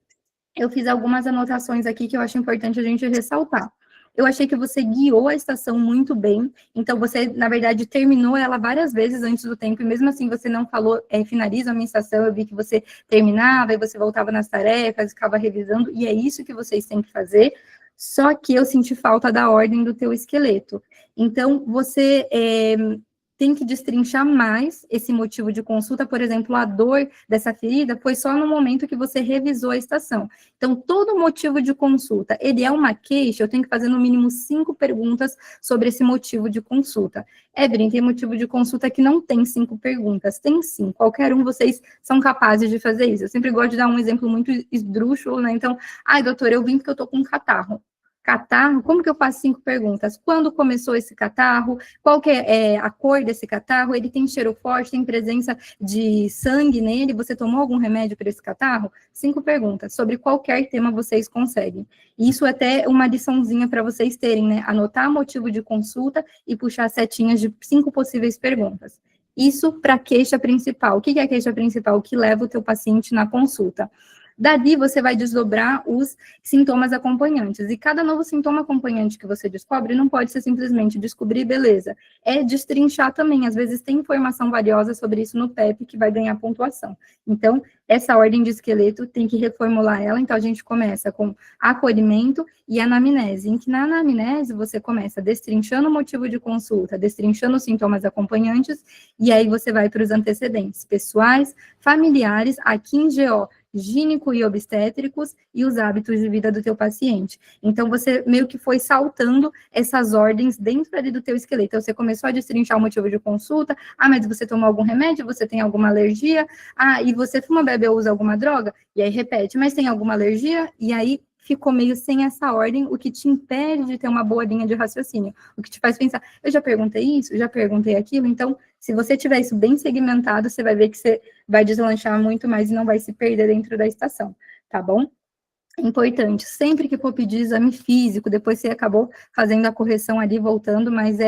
eu fiz algumas anotações aqui que eu acho importante a gente ressaltar. Eu achei que você guiou a estação muito bem, então você, na verdade, terminou ela várias vezes antes do tempo, e mesmo assim você não falou, finaliza a minha estação, eu vi que você terminava, e você voltava nas tarefas, ficava revisando, e é isso que vocês têm que fazer, só que eu senti falta da ordem do teu esqueleto. Então, você tem que destrinchar mais esse motivo de consulta, por exemplo, a dor dessa ferida foi só no momento que você revisou a estação. Então, todo motivo de consulta, ele é uma queixa, eu tenho que fazer no mínimo 5 perguntas sobre esse motivo de consulta. Evelyn, tem motivo de consulta que não tem 5 perguntas, tem sim, qualquer um, vocês são capazes de fazer isso. Eu sempre gosto de dar um exemplo muito esdrúxulo, né? Então, doutor, eu vim porque eu tô com catarro. Catarro, como que eu faço 5 perguntas? Quando começou esse catarro? Qual que é a cor desse catarro? Ele tem cheiro forte? Tem presença de sangue nele? Você tomou algum remédio para esse catarro? 5 perguntas. Sobre qualquer tema vocês conseguem. Isso é até uma liçãozinha para vocês terem, né? Anotar motivo de consulta e puxar setinhas de 5 possíveis perguntas. Isso para a queixa principal. O que é a queixa principal? O que leva o teu paciente na consulta? Dali, você vai desdobrar os sintomas acompanhantes. E cada novo sintoma acompanhante que você descobre não pode ser simplesmente descobrir, beleza. É destrinchar também. Às vezes tem informação valiosa sobre isso no PEP que vai ganhar pontuação. Então, essa ordem de esqueleto tem que reformular ela. Então, a gente começa com acolhimento e anamnese. Em que na anamnese, você começa destrinchando o motivo de consulta, destrinchando os sintomas acompanhantes, e aí você vai para os antecedentes pessoais, familiares, aqui em GO, gíneco e obstétricos e os hábitos de vida do teu paciente. Então, você meio que foi saltando essas ordens dentro ali do teu esqueleto. Então, você começou a destrinchar o motivo de consulta, mas você tomou algum remédio, você tem alguma alergia, e você fuma, bebe ou usa alguma droga, e aí repete, mas tem alguma alergia? E aí ficou meio sem essa ordem, o que te impede de ter uma boa linha de raciocínio, o que te faz pensar, eu já perguntei isso, já perguntei aquilo, então, se você tiver isso bem segmentado, você vai ver que você vai deslanchar muito mais e não vai se perder dentro da estação, tá bom? Importante, sempre que for pedir exame físico, depois você acabou fazendo a correção ali, voltando, mas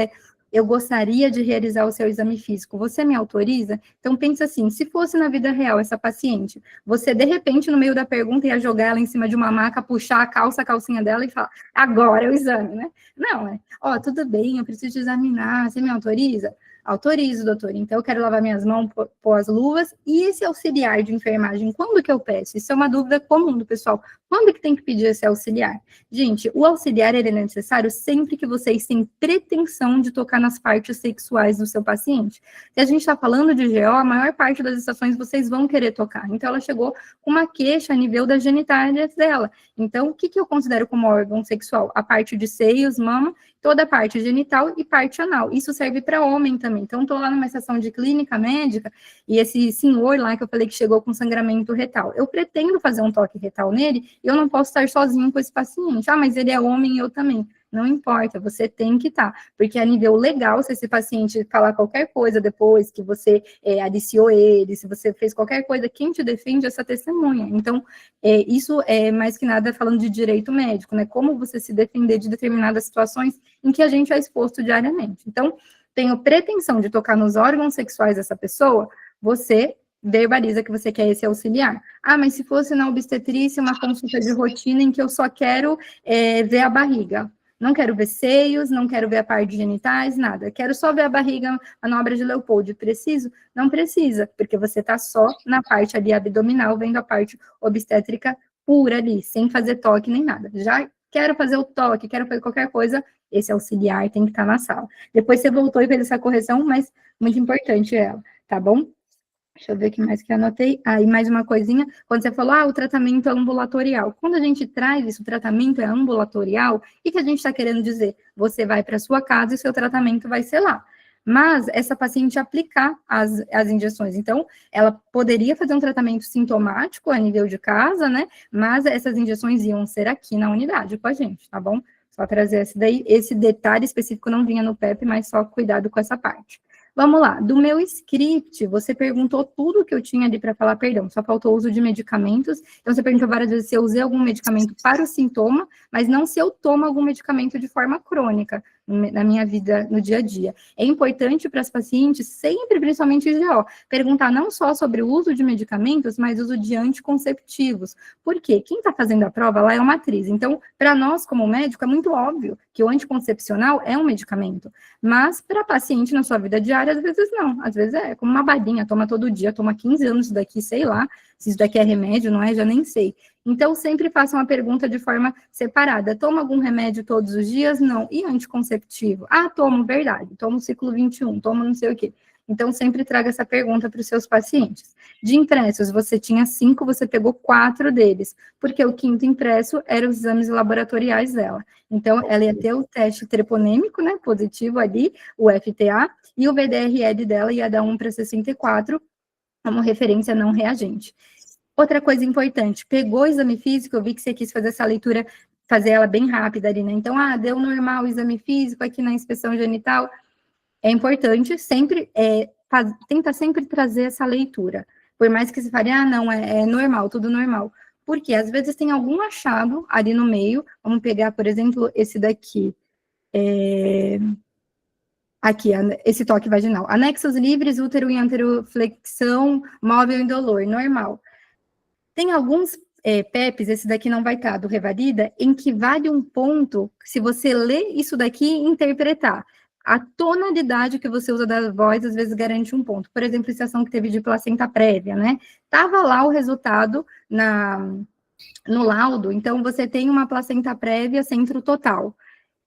eu gostaria de realizar o seu exame físico, você me autoriza? Então, pensa assim, se fosse na vida real essa paciente, você, de repente, no meio da pergunta, ia jogar ela em cima de uma maca, puxar a calcinha dela e falar, agora é o exame, né? Não, tudo bem, eu preciso te examinar, você me autoriza? Autorizo, doutor, então eu quero lavar minhas mãos, pôr as luvas, e esse auxiliar de enfermagem, quando que eu peço? Isso é uma dúvida comum do pessoal, quando que tem que pedir esse auxiliar? Gente, o auxiliar, ele é necessário sempre que vocês têm pretensão de tocar nas partes sexuais do seu paciente. Se a gente está falando de GO, a maior parte das estações vocês vão querer tocar, então ela chegou com uma queixa a nível das genitálias dela, então o que eu considero como órgão sexual? A parte de seios, mama, toda a parte genital e parte anal. Isso serve para homem também. Então, estou lá numa sessão de clínica médica, e esse senhor lá que eu falei que chegou com sangramento retal, eu pretendo fazer um toque retal nele, e eu não posso estar sozinho com esse paciente. Ah, mas ele é homem e eu também. Não importa, você tem que estar, porque a nível legal, se esse paciente falar qualquer coisa depois que você aliciou ele, se você fez qualquer coisa, quem te defende é essa testemunha. Então, isso é mais que nada falando de direito médico, né? Como você se defender de determinadas situações em que a gente é exposto diariamente. Então, tenho pretensão de tocar nos órgãos sexuais dessa pessoa, você verbaliza que você quer esse auxiliar. Ah, mas se fosse na obstetrícia, uma consulta de rotina em que eu só quero ver a barriga. Não quero ver seios, não quero ver a parte de genitais, nada. Quero só ver a barriga, manobra de Leopold. Preciso? Não precisa, porque você está só na parte ali abdominal, vendo a parte obstétrica pura ali, sem fazer toque nem nada. Já quero fazer o toque, quero fazer qualquer coisa, esse auxiliar tem que estar na sala. Depois você voltou e fez essa correção, mas muito importante ela, tá bom? Deixa eu ver o que mais que eu anotei. E mais uma coisinha. Quando você falou, o tratamento é ambulatorial. Quando a gente traz isso, o tratamento é ambulatorial, o que a gente está querendo dizer? Você vai para sua casa e o seu tratamento vai ser lá. Mas essa paciente aplicar as injeções. Então, ela poderia fazer um tratamento sintomático a nível de casa, né? Mas essas injeções iam ser aqui na unidade com a gente, tá bom? Só trazer esse detalhe específico não vinha no PEP, mas só cuidado com essa parte. Vamos lá, do meu script, você perguntou tudo que eu tinha ali para falar, perdão, só faltou o uso de medicamentos, então você perguntou várias vezes se eu usei algum medicamento para o sintoma, mas não se eu tomo algum medicamento de forma crônica na minha vida, no dia a dia. É importante para as pacientes, sempre, principalmente GO, perguntar não só sobre o uso de medicamentos, mas o uso de anticonceptivos. Por quê? Quem está fazendo a prova lá é uma atriz, então, para nós, como médico, é muito óbvio que o anticoncepcional é um medicamento, mas para a paciente na sua vida diária, às vezes não, às vezes é como uma balinha, toma todo dia, toma 15 anos isso daqui, sei lá, se isso daqui é remédio, não é, já nem sei. Então, sempre faça uma pergunta de forma separada. Toma algum remédio todos os dias? Não. E anticonceptivo? Ah, tomo, verdade, tomo ciclo 21, tomo não sei o quê. Então, sempre traga essa pergunta para os seus pacientes. De impressos, você tinha 5, você pegou 4 deles, porque o 5º impresso era os exames laboratoriais dela. Então, ela ia ter o teste treponêmico, né, positivo ali, o FTA, e o VDRL dela ia dar 1 para 64, como referência não reagente. Outra coisa importante, pegou o exame físico, eu vi que você quis fazer essa leitura, fazer ela bem rápida ali, né? Então, deu normal o exame físico aqui na inspeção genital. É importante sempre, tenta sempre trazer essa leitura. Por mais que você fale, não, é normal, tudo normal. Porque às vezes tem algum achado ali no meio, vamos pegar, por exemplo, esse daqui. Aqui, esse toque vaginal. Anexos livres, útero e anteroflexão, móvel indolor, normal. Tem alguns PEPs, esse daqui não vai estar, do Revalida, em que vale um ponto, se você ler isso daqui e interpretar. A tonalidade que você usa da voz, às vezes, garante um ponto. Por exemplo, a situação que teve de placenta prévia, né? Tava lá o resultado no laudo, então você tem uma placenta prévia centro total.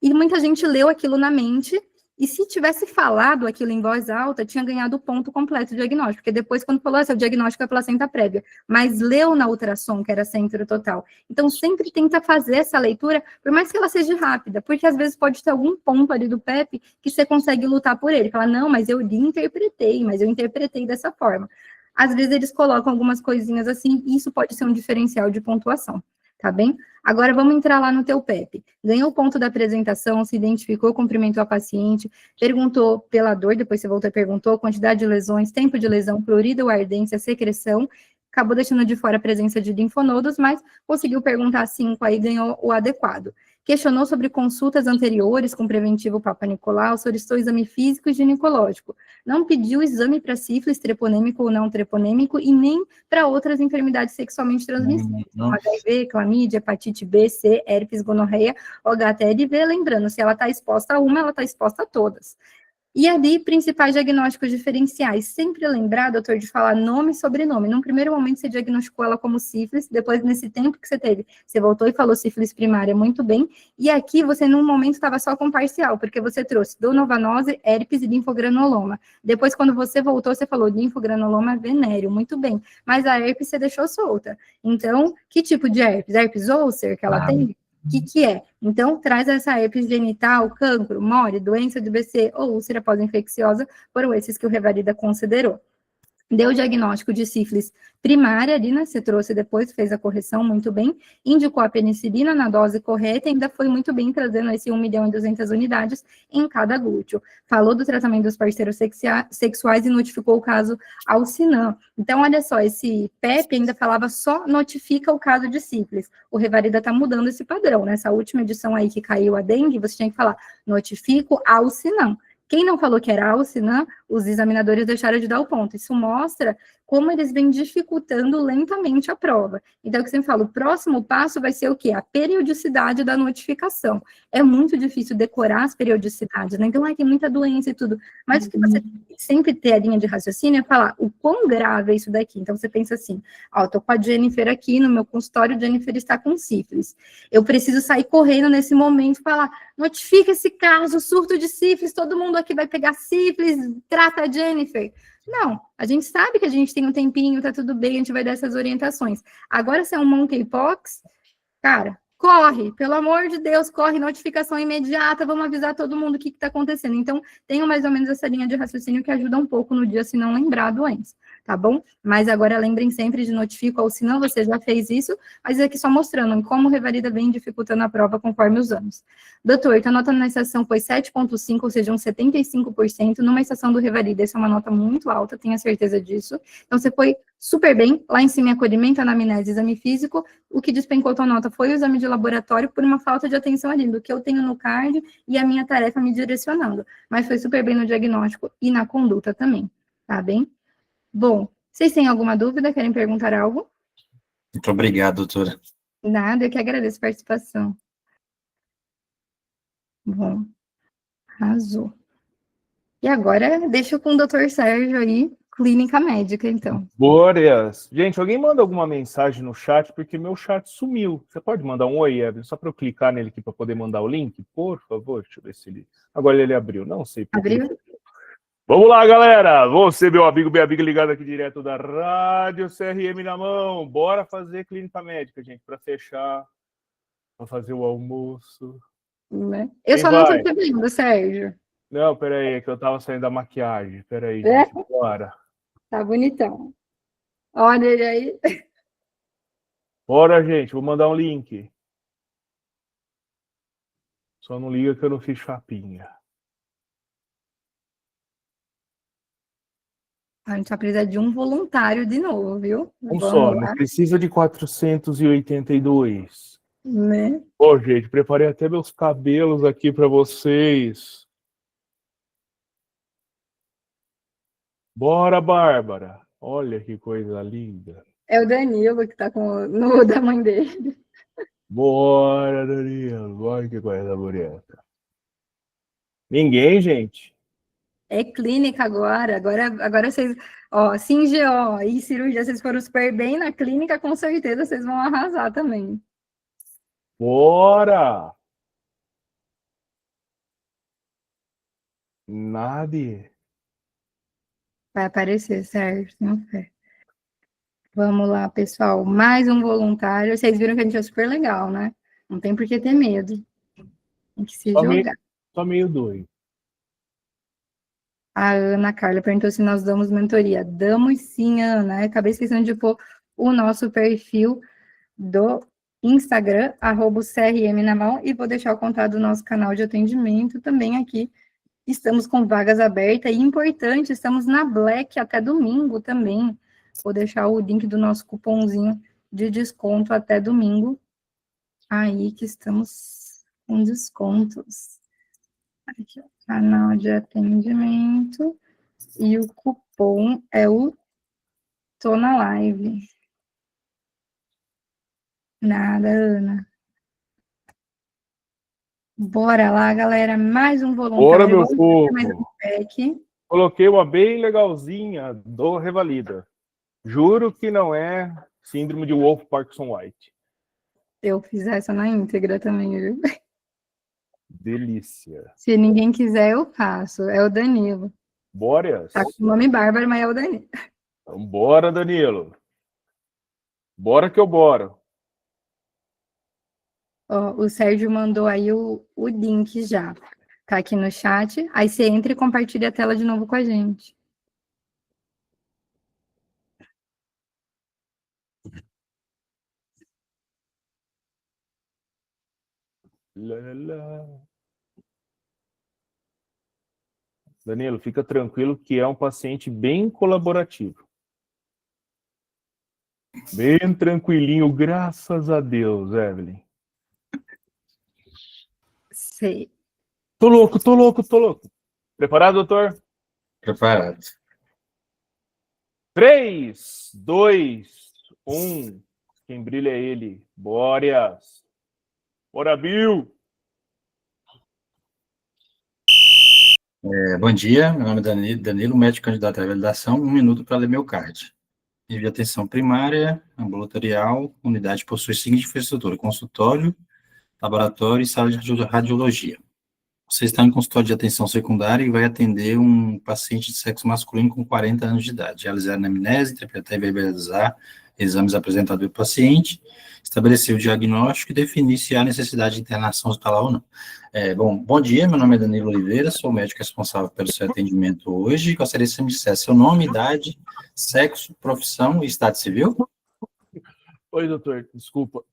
E muita gente leu aquilo na mente, e se tivesse falado aquilo em voz alta, tinha ganhado o ponto completo do diagnóstico, porque depois, quando falou, seu diagnóstico é placenta prévia, mas leu na ultrassom, que era centro total. Então, sempre tenta fazer essa leitura, por mais que ela seja rápida, porque às vezes pode ter algum ponto ali do PEP que você consegue lutar por ele. Fala, não, mas eu li e interpretei, mas eu interpretei dessa forma. Às vezes eles colocam algumas coisinhas assim, e isso pode ser um diferencial de pontuação. Tá bem? Agora, vamos entrar lá no teu PEP. Ganhou o ponto da apresentação, se identificou, cumprimentou a paciente, perguntou pela dor, depois você voltou e perguntou, quantidade de lesões, tempo de lesão, prurida ou ardência, secreção, acabou deixando de fora a presença de linfonodos, mas conseguiu perguntar 5, aí ganhou o adequado. Questionou sobre consultas anteriores com preventivo Papa Nicolau, solicitou exame físico e ginecológico. Não pediu exame para sífilis, treponêmico ou não treponêmico, e nem para outras enfermidades sexualmente transmissíveis, como HIV, clamídia, hepatite B, C, herpes, gonorreia, HTLV. Lembrando, se ela está exposta a uma, ela está exposta a todas. E ali, principais diagnósticos diferenciais. Sempre lembrar, doutor, de falar nome e sobrenome. Num primeiro momento, você diagnosticou ela como sífilis, depois, nesse tempo que você teve, você voltou e falou sífilis primária, muito bem. E aqui, você, num momento, estava só com parcial, porque você trouxe donovanose, herpes e linfogranuloma. Depois, quando você voltou, você falou linfogranuloma venéreo, muito bem. Mas a herpes você deixou solta. Então, que tipo de herpes? Herpes úlcer que ela tem? O que é? Então, traz essa herpes genital, cancro, mole, doença de BC ou úlcera pós-infecciosa, foram esses que o Revalida considerou. Deu o diagnóstico de sífilis primária ali, né? Você trouxe depois, fez a correção muito bem, indicou a penicilina na dose correta, ainda foi muito bem trazendo esse 1.200.000 unidades em cada glúteo. Falou do tratamento dos parceiros sexuais e notificou o caso ao Sinan. Então, olha só, esse PEP ainda falava só notifica o caso de sífilis. O Revalida está mudando esse padrão, nessa última edição aí que caiu a dengue, você tinha que falar notifico ao Sinan. Quem não falou que era alcinã, os examinadores deixaram de dar o ponto. Isso mostra como eles vêm dificultando lentamente a prova. Então, o que você fala, o próximo passo vai ser o quê? A periodicidade da notificação. É muito difícil decorar as periodicidades, né? Então, tem muita doença e tudo. Mas o que você sempre ter a linha de raciocínio é falar o quão grave é isso daqui. Então, você pensa assim, eu tô com a Jennifer aqui no meu consultório, a Jennifer está com sífilis. Eu preciso sair correndo nesse momento e falar, notifica esse caso, surto de sífilis, todo mundo aqui vai pegar sífilis, trata a Jennifer. Não, a gente sabe que a gente tem um tempinho, tá tudo bem, a gente vai dar essas orientações. Agora, se é um monkeypox, cara, corre, pelo amor de Deus, corre, notificação imediata, vamos avisar todo mundo o que está acontecendo. Então, tenho mais ou menos essa linha de raciocínio que ajuda um pouco no dia, se não lembrar a doença, tá bom? Mas agora lembrem sempre de notificar, ou se não, você já fez isso, mas aqui só mostrando como o Revalida vem dificultando a prova conforme os anos. Doutor, então a nota na estação foi 7,5, ou seja, uns 75%, numa estação do Revalida, essa é uma nota muito alta, tenha certeza disso. Então, você foi super bem, lá em cima é acolhimento, anamnese, exame físico, o que despencou tua nota foi o exame de laboratório por uma falta de atenção ali, do que eu tenho no card e a minha tarefa me direcionando, mas foi super bem no diagnóstico e na conduta também, tá bem? Bom, vocês têm alguma dúvida, querem perguntar algo? Muito obrigado, doutora. Nada, eu que agradeço a participação. Bom, arrasou. E agora, deixa com o doutor Sérgio aí, clínica médica, então. Boas. Gente, alguém manda alguma mensagem no chat, porque meu chat sumiu. Você pode mandar um oi, Evelyn, só para eu clicar nele aqui para poder mandar o link? Por favor, deixa eu ver se ele... Agora ele abriu, não sei por que. Abriu? Vamos lá, galera. Você, meu amigo, minha amiga, ligado aqui direto da Rádio CRM na mão. Bora fazer clínica médica, gente, para fechar, para fazer o almoço. Né? Eu Quem só não vai? tô te vendo, Sérgio. Não, peraí, que eu tava saindo da maquiagem. Peraí, É? gente, bora. Tá bonitão. Olha ele aí. Bora, gente, vou mandar um link. Só não liga que eu não fiz chapinha. A gente só precisa de um voluntário de novo, viu? Um Vamos só, lá, não precisa de 482. né? Ô, gente, preparei até meus cabelos aqui para vocês. Bora, Bárbara. Olha que coisa linda. É o Danilo que tá com o no da mãe dele. Bora, Danilo. Olha que coisa bonita. Ninguém, gente. É clínica agora. Agora vocês, ó, SINGO e cirurgia, vocês foram super bem na clínica, com certeza vocês vão arrasar também. Bora! Nadie. Vai aparecer, certo? Tenho fé. Vamos lá, pessoal. Mais um voluntário. Vocês viram que a gente é super legal, né? Não tem por que ter medo. Tem que se jogar. Só meio doido. A Ana Carla perguntou se nós damos mentoria. Damos sim, Ana. Acabei esquecendo de pôr o nosso perfil do Instagram, @CRM na mão, e vou deixar o contato do nosso canal de atendimento também aqui. Estamos com vagas abertas e importante, estamos na Black até domingo também. Vou deixar o link do nosso cupomzinho de desconto até domingo. Aí que estamos com descontos. Aqui, ó, canal de atendimento. E o cupom é o Tô na Live. Nada, Ana. Bora lá, galera. Mais um voluntário. Bora, meu povo. Mais um pack. Coloquei uma bem legalzinha do Revalida. Juro que não é síndrome de Wolff Parkinson White. Eu fiz essa na íntegra também, viu? Delícia. Se ninguém quiser, eu faço. É o Danilo. Bora? Tá com o nome Bárbara, mas é o Danilo. Então, bora, Danilo. Bora que eu boro. Ó, o Sérgio mandou aí o link já. Tá aqui no chat. Aí você entra e compartilha a tela de novo com a gente. Lá, lá, lá. Danilo, fica tranquilo que é um paciente bem colaborativo. Bem tranquilinho, graças a Deus, Evelyn. Sei. Tô louco, tô louco, tô louco. Preparado, doutor? Preparado. 3, 2, 1. Quem brilha é ele. Bóreas. Bora, Bill. Bom dia, meu nome é Danilo, médico candidato à revalidação. 1 minuto para ler meu card. Nível de atenção primária, ambulatorial, unidade possui seguinte infraestrutura: consultório, laboratório e sala de radiologia. Você está em consultório de atenção secundária e vai atender um paciente de sexo masculino com 40 anos de idade. Realizar anamnese, interpretar e verbalizar exames apresentados pelo paciente, estabelecer o diagnóstico e definir se há necessidade de internação hospitalar ou não. Bom dia, meu nome é Danilo Oliveira, sou o médico responsável pelo seu atendimento hoje. Gostaria que você me dissesse seu nome, idade, sexo, profissão e estado civil. Oi, doutor, desculpa.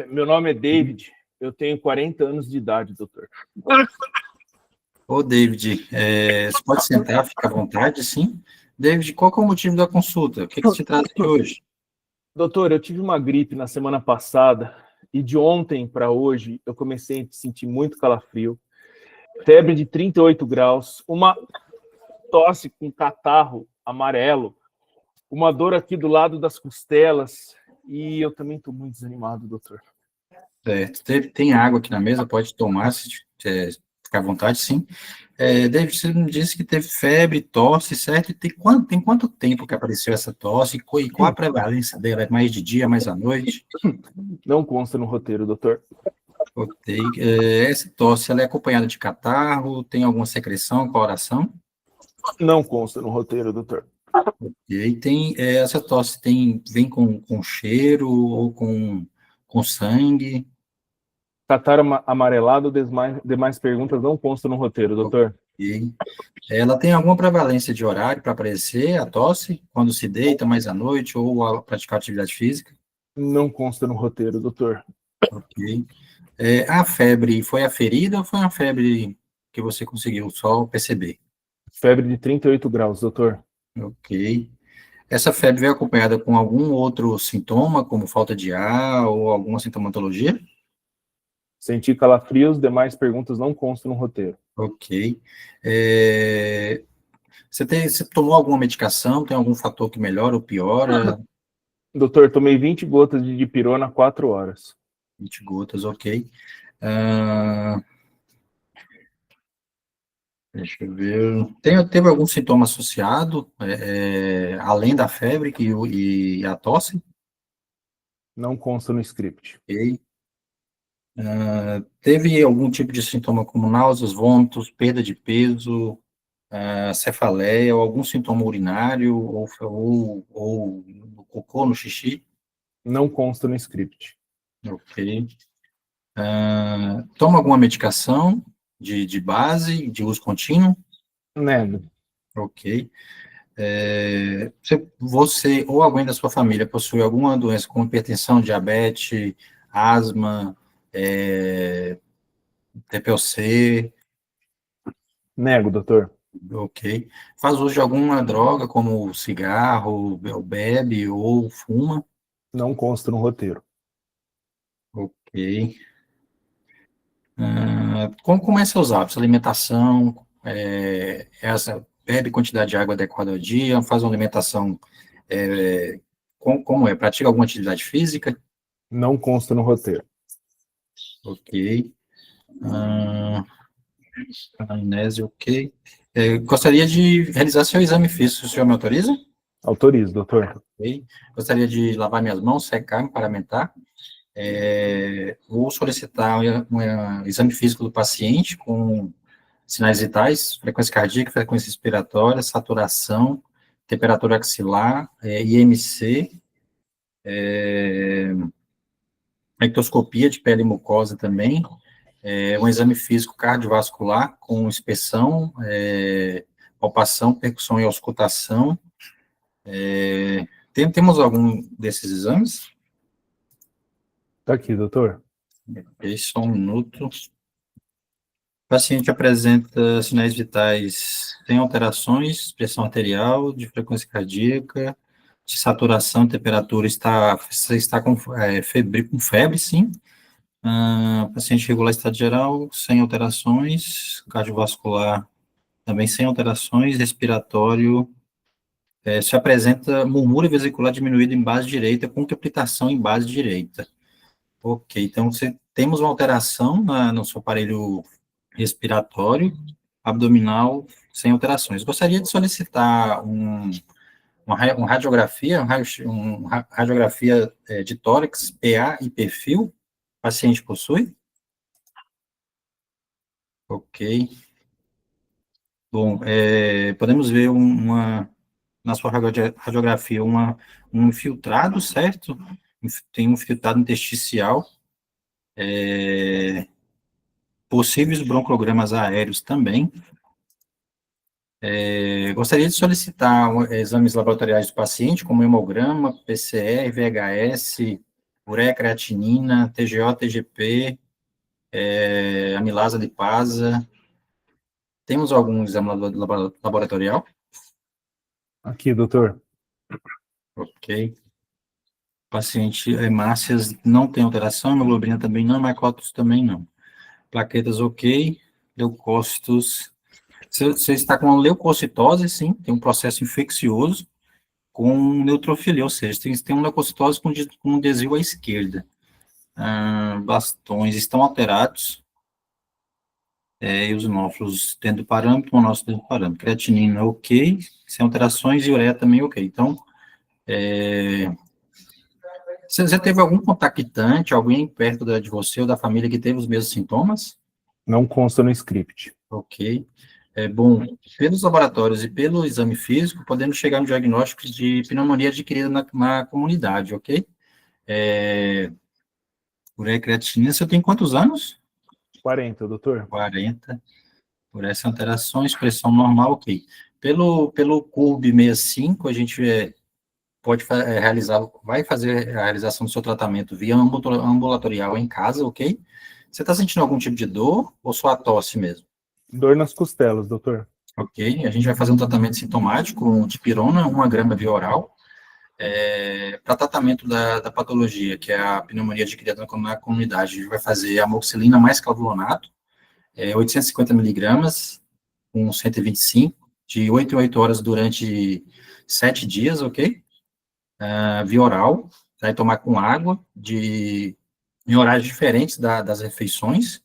Meu nome é David, eu tenho 40 anos de idade, doutor. Ô, David, você pode sentar, fica à vontade, sim. David, qual que é o motivo da consulta? O que te traz aqui hoje? Doutor, eu tive uma gripe na semana passada e de ontem para hoje eu comecei a sentir muito calafrio, febre de 38 graus, uma tosse com catarro amarelo, uma dor aqui do lado das costelas e eu também estou muito desanimado, doutor. Tem água aqui na mesa, pode tomar, se ficar à vontade, sim. David, você me disse que teve febre, tosse, certo? E tem quanto tempo que apareceu essa tosse? E qual a prevalência dela? É mais de dia, mais à noite? Não consta no roteiro, doutor. Ok. Essa tosse, ela é acompanhada de catarro? Tem alguma secreção, coloração? Não consta no roteiro, doutor. E aí essa tosse vem com cheiro ou com sangue? Catarro amarelado, demais perguntas não constam no roteiro, doutor. Ok. Ela tem alguma prevalência de horário para aparecer a tosse, quando se deita mais à noite ou ao praticar atividade física? Não consta no roteiro, doutor. Ok. A febre foi aferida ou foi uma febre que você conseguiu só perceber? Febre de 38 graus, doutor. Ok. Essa febre veio acompanhada com algum outro sintoma, como falta de ar ou alguma sintomatologia? Senti calafrios, demais perguntas não constam no roteiro. Ok. Você tomou alguma medicação? Tem algum fator que melhora ou piora? Doutor, tomei 20 gotas de dipirona há 4 horas. 20 gotas, ok. Deixa eu ver. Teve algum sintoma associado, além da febre e a tosse? Não consta no script. Ok. Teve algum tipo de sintoma como náuseas, vômitos, perda de peso, cefaleia, ou algum sintoma urinário, ou no cocô, no xixi? Não consta no script. Ok. Toma alguma medicação de base, de uso contínuo? Nego. Ok. Você ou alguém da sua família possui alguma doença como hipertensão, diabetes, asma, TPOC? Nego, doutor. Ok. Faz uso de alguma droga, como cigarro, ou bebe, ou fuma? Não consta no roteiro. Ok. Como é seus hábitos? Alimentação, bebe quantidade de água adequada ao dia, faz uma alimentação, como é? Pratica alguma atividade física? Não consta no roteiro. Ok. Anamnese, ok. Gostaria de realizar seu exame físico, o senhor me autoriza? Autorizo, doutor. Ok. Gostaria de lavar minhas mãos, secar, me paramentar. Vou solicitar um exame físico do paciente com sinais vitais, frequência cardíaca, frequência respiratória, saturação, temperatura axilar, IMC, ectoscopia de pele e mucosa também, um exame físico cardiovascular com inspeção, palpação, percussão e auscultação. Temos algum desses exames? Tá aqui, doutor. Só um minuto. O paciente apresenta sinais vitais sem alterações, pressão arterial, de frequência cardíaca, de saturação, temperatura, você está com febre, sim. Paciente regular estado geral, sem alterações, cardiovascular também sem alterações, respiratório, se apresenta murmúrio vesicular diminuído em base direita, com captação em base direita. Ok, então temos uma alteração no seu aparelho respiratório, abdominal, sem alterações. Gostaria de solicitar uma radiografia, radiografia de tórax, PA e perfil. O paciente possui? Ok. Bom, podemos ver na sua radiografia um infiltrado, certo? Tem um infiltrado intersticial, possíveis broncogramas aéreos também. Gostaria de solicitar exames laboratoriais do paciente, como hemograma, PCR, VHS, ureia creatinina, TGO, TGP, amilasa lipasa. Temos algum exame laboratorial? Aqui, doutor. Ok. Paciente hemácias não tem alteração, hemoglobina também não, hemácias também não. Plaquetas ok, leucócitos. Você está com leucocitose, sim, tem um processo infeccioso com neutrofilia, ou seja, tem uma leucocitose com desvio à esquerda. Bastões estão alterados, eosinófilos dentro do parâmetro, monócito dentro do parâmetro. Creatinina ok, sem alterações, e ureia também ok. Então, você teve algum contactante, alguém perto de você ou da família que teve os mesmos sintomas? Não consta no script. Ok. Bom, pelos laboratórios e pelo exame físico, podemos chegar no diagnóstico de pneumonia adquirida na comunidade, ok? Ureia creatinina, você tem quantos anos? 40, doutor. 40. Por essas alterações, pressão normal, ok. Pelo CURB-65, a gente vai fazer a realização do seu tratamento via ambulatorial em casa, ok? Você está sentindo algum tipo de dor ou só a tosse mesmo? Dor nas costelas, doutor. Ok, a gente vai fazer um tratamento sintomático com dipirona, 1 grama via oral, para tratamento da patologia, que é a pneumonia adquirida na comunidade. A gente vai fazer amoxicilina mais clavulonato, 850 miligramas, com 125, de 8 em 8 horas durante 7 dias, ok? Via oral, vai tomar com água, em horários diferentes das refeições.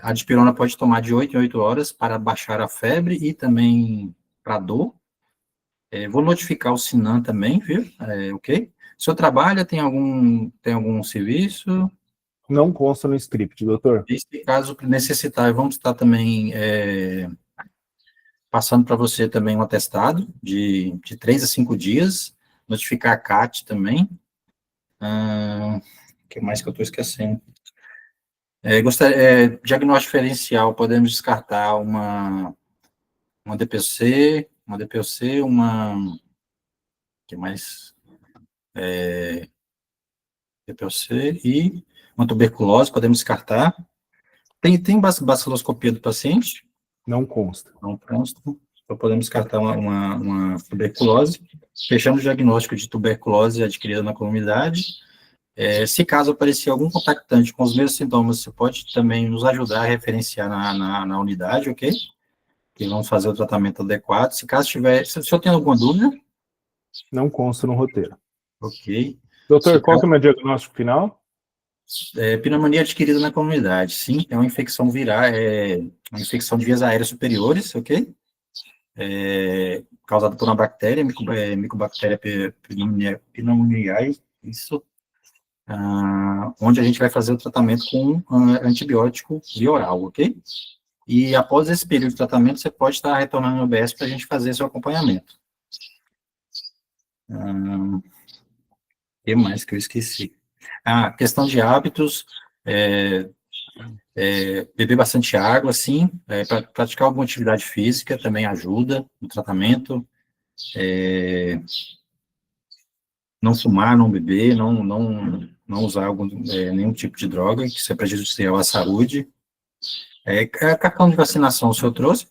A dipirona pode tomar de 8 em 8 horas para baixar a febre e também para dor. Vou notificar o Sinan também, viu? Ok? O senhor trabalha, tem algum serviço? Não consta no script, doutor. E se caso necessitar, vamos estar também passando para você também um atestado de 3 a 5 dias, notificar a CAT também. O que mais que eu estou esquecendo? Diagnóstico diferencial, podemos descartar uma DPC, o que mais? DPC e uma tuberculose, podemos descartar. Tem baciloscopia do paciente? Não consta. Não consta. Então, podemos descartar uma tuberculose. Fechamos o diagnóstico de tuberculose adquirida na comunidade. Se caso aparecer algum contactante com os mesmos sintomas, você pode também nos ajudar a referenciar na unidade, ok? E vamos fazer o tratamento adequado. Se caso tiver... Se o senhor tem alguma dúvida? Não consta no roteiro. Ok. Doutor, qual que é o meu diagnóstico final? Pneumonia adquirida na comunidade, sim, é uma infecção viral, uma infecção de vias aéreas superiores, ok? Causada por uma bactéria, Mycobacteria pneumoniae, isso, onde a gente vai fazer o tratamento com antibiótico via oral, ok? E após esse período de tratamento, você pode estar retornando ao UBS para a gente fazer seu acompanhamento. O que mais que eu esqueci? A questão de hábitos, beber bastante água, sim, praticar alguma atividade física também ajuda no tratamento, não fumar, não beber, não usar nenhum tipo de droga, que isso é prejudicial à saúde. Cartão de vacinação o senhor trouxe?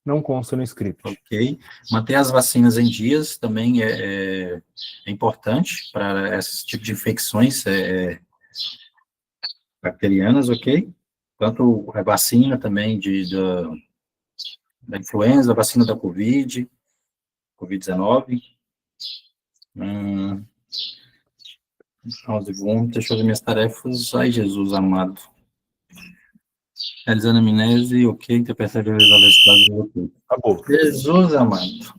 Não consta no script. Ok. Manter as vacinas em dias também é importante para esse tipo de infecções bacterianas, ok? Tanto a vacina também da influenza, a vacina da Covid-19. Deixa eu fazer minhas tarefas. Ai, Jesus amado. Realizando amnese, ok. Interpretar a estado, ok. Acabou. Jesus amado.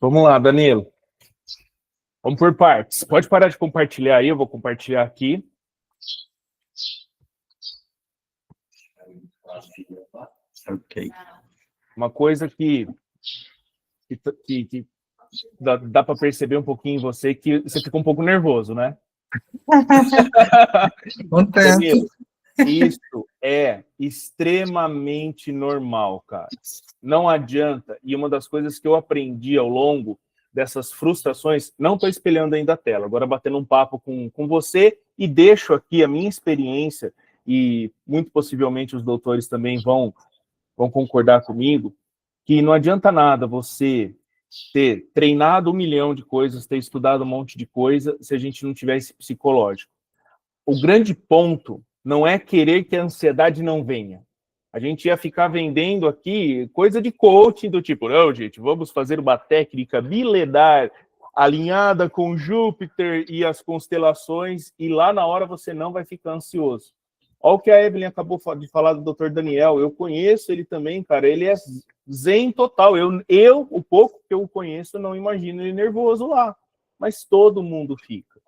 Vamos lá, Danilo. Vamos por partes. Pode parar de compartilhar aí, eu vou compartilhar aqui. Ok. Uma coisa que dá para perceber um pouquinho em você, que você ficou um pouco nervoso, né? Danilo, isso é extremamente normal, cara. Não adianta. E uma das coisas que eu aprendi ao longo dessas frustrações, não estou espelhando ainda a tela, agora batendo um papo com você e deixo aqui a minha experiência, e muito possivelmente os doutores também vão concordar comigo, que não adianta nada você ter treinado 1 milhão de coisas, ter estudado um monte de coisa, se a gente não tiver esse psicológico. O grande ponto não é querer que a ansiedade não venha. A gente ia ficar vendendo aqui coisa de coaching do tipo, não, gente, vamos fazer uma técnica milenar alinhada com Júpiter e as constelações, e lá na hora você não vai ficar ansioso. Olha o que a Evelyn acabou de falar do Dr. Daniel. Eu conheço ele também, cara. Ele é zen total. O pouco que eu conheço, não imagino ele nervoso lá. Mas todo mundo fica.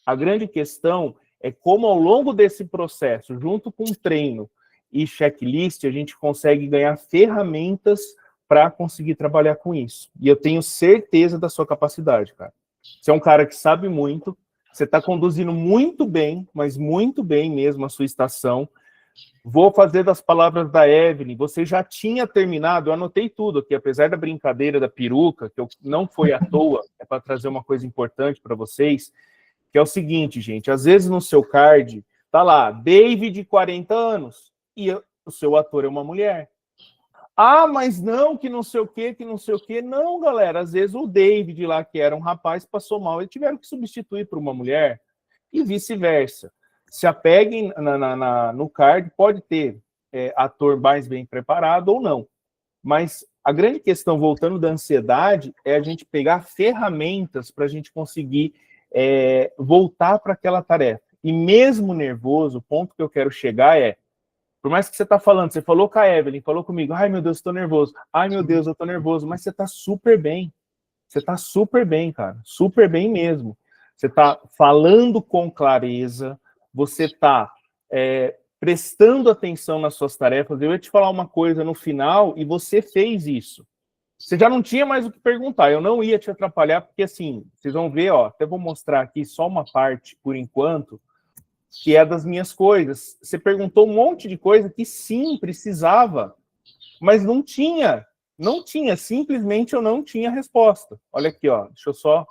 A grande questão é como, ao longo desse processo, junto com treino e checklist, a gente consegue ganhar ferramentas para conseguir trabalhar com isso. E eu tenho certeza da sua capacidade, cara. Você é um cara que sabe muito, você está conduzindo muito bem, mas muito bem mesmo a sua estação. Vou fazer das palavras da Evelyn. Você já tinha terminado, eu anotei tudo aqui, apesar da brincadeira da peruca, que não foi à toa, é para trazer uma coisa importante para vocês, que é o seguinte, gente, às vezes no seu card, tá lá, David, 40 anos, e o seu ator é uma mulher. Ah, mas não, que não sei o quê, que não sei o quê. Não, galera, às vezes o David lá, que era um rapaz, passou mal, e tiveram que substituir por uma mulher, e vice-versa. Se apeguem no card, pode ter ator mais bem preparado ou não. Mas a grande questão, voltando da ansiedade, é a gente pegar ferramentas para a gente conseguir voltar para aquela tarefa. E mesmo nervoso, o ponto que eu quero chegar é, por mais que você está falando, você falou com a Evelyn, falou comigo, ai meu Deus, estou nervoso, ai meu Deus, eu estou nervoso, mas você está super bem. Você está super bem, cara, super bem mesmo. Você está falando com clareza, você está prestando atenção nas suas tarefas. Eu ia te falar uma coisa no final e você fez isso. Você já não tinha mais o que perguntar, eu não ia te atrapalhar, porque assim, vocês vão ver, ó, até vou mostrar aqui só uma parte, por enquanto, que é das minhas coisas. Você perguntou um monte de coisa que sim, precisava, mas não tinha, simplesmente eu não tinha resposta. Olha aqui, ó, deixa eu só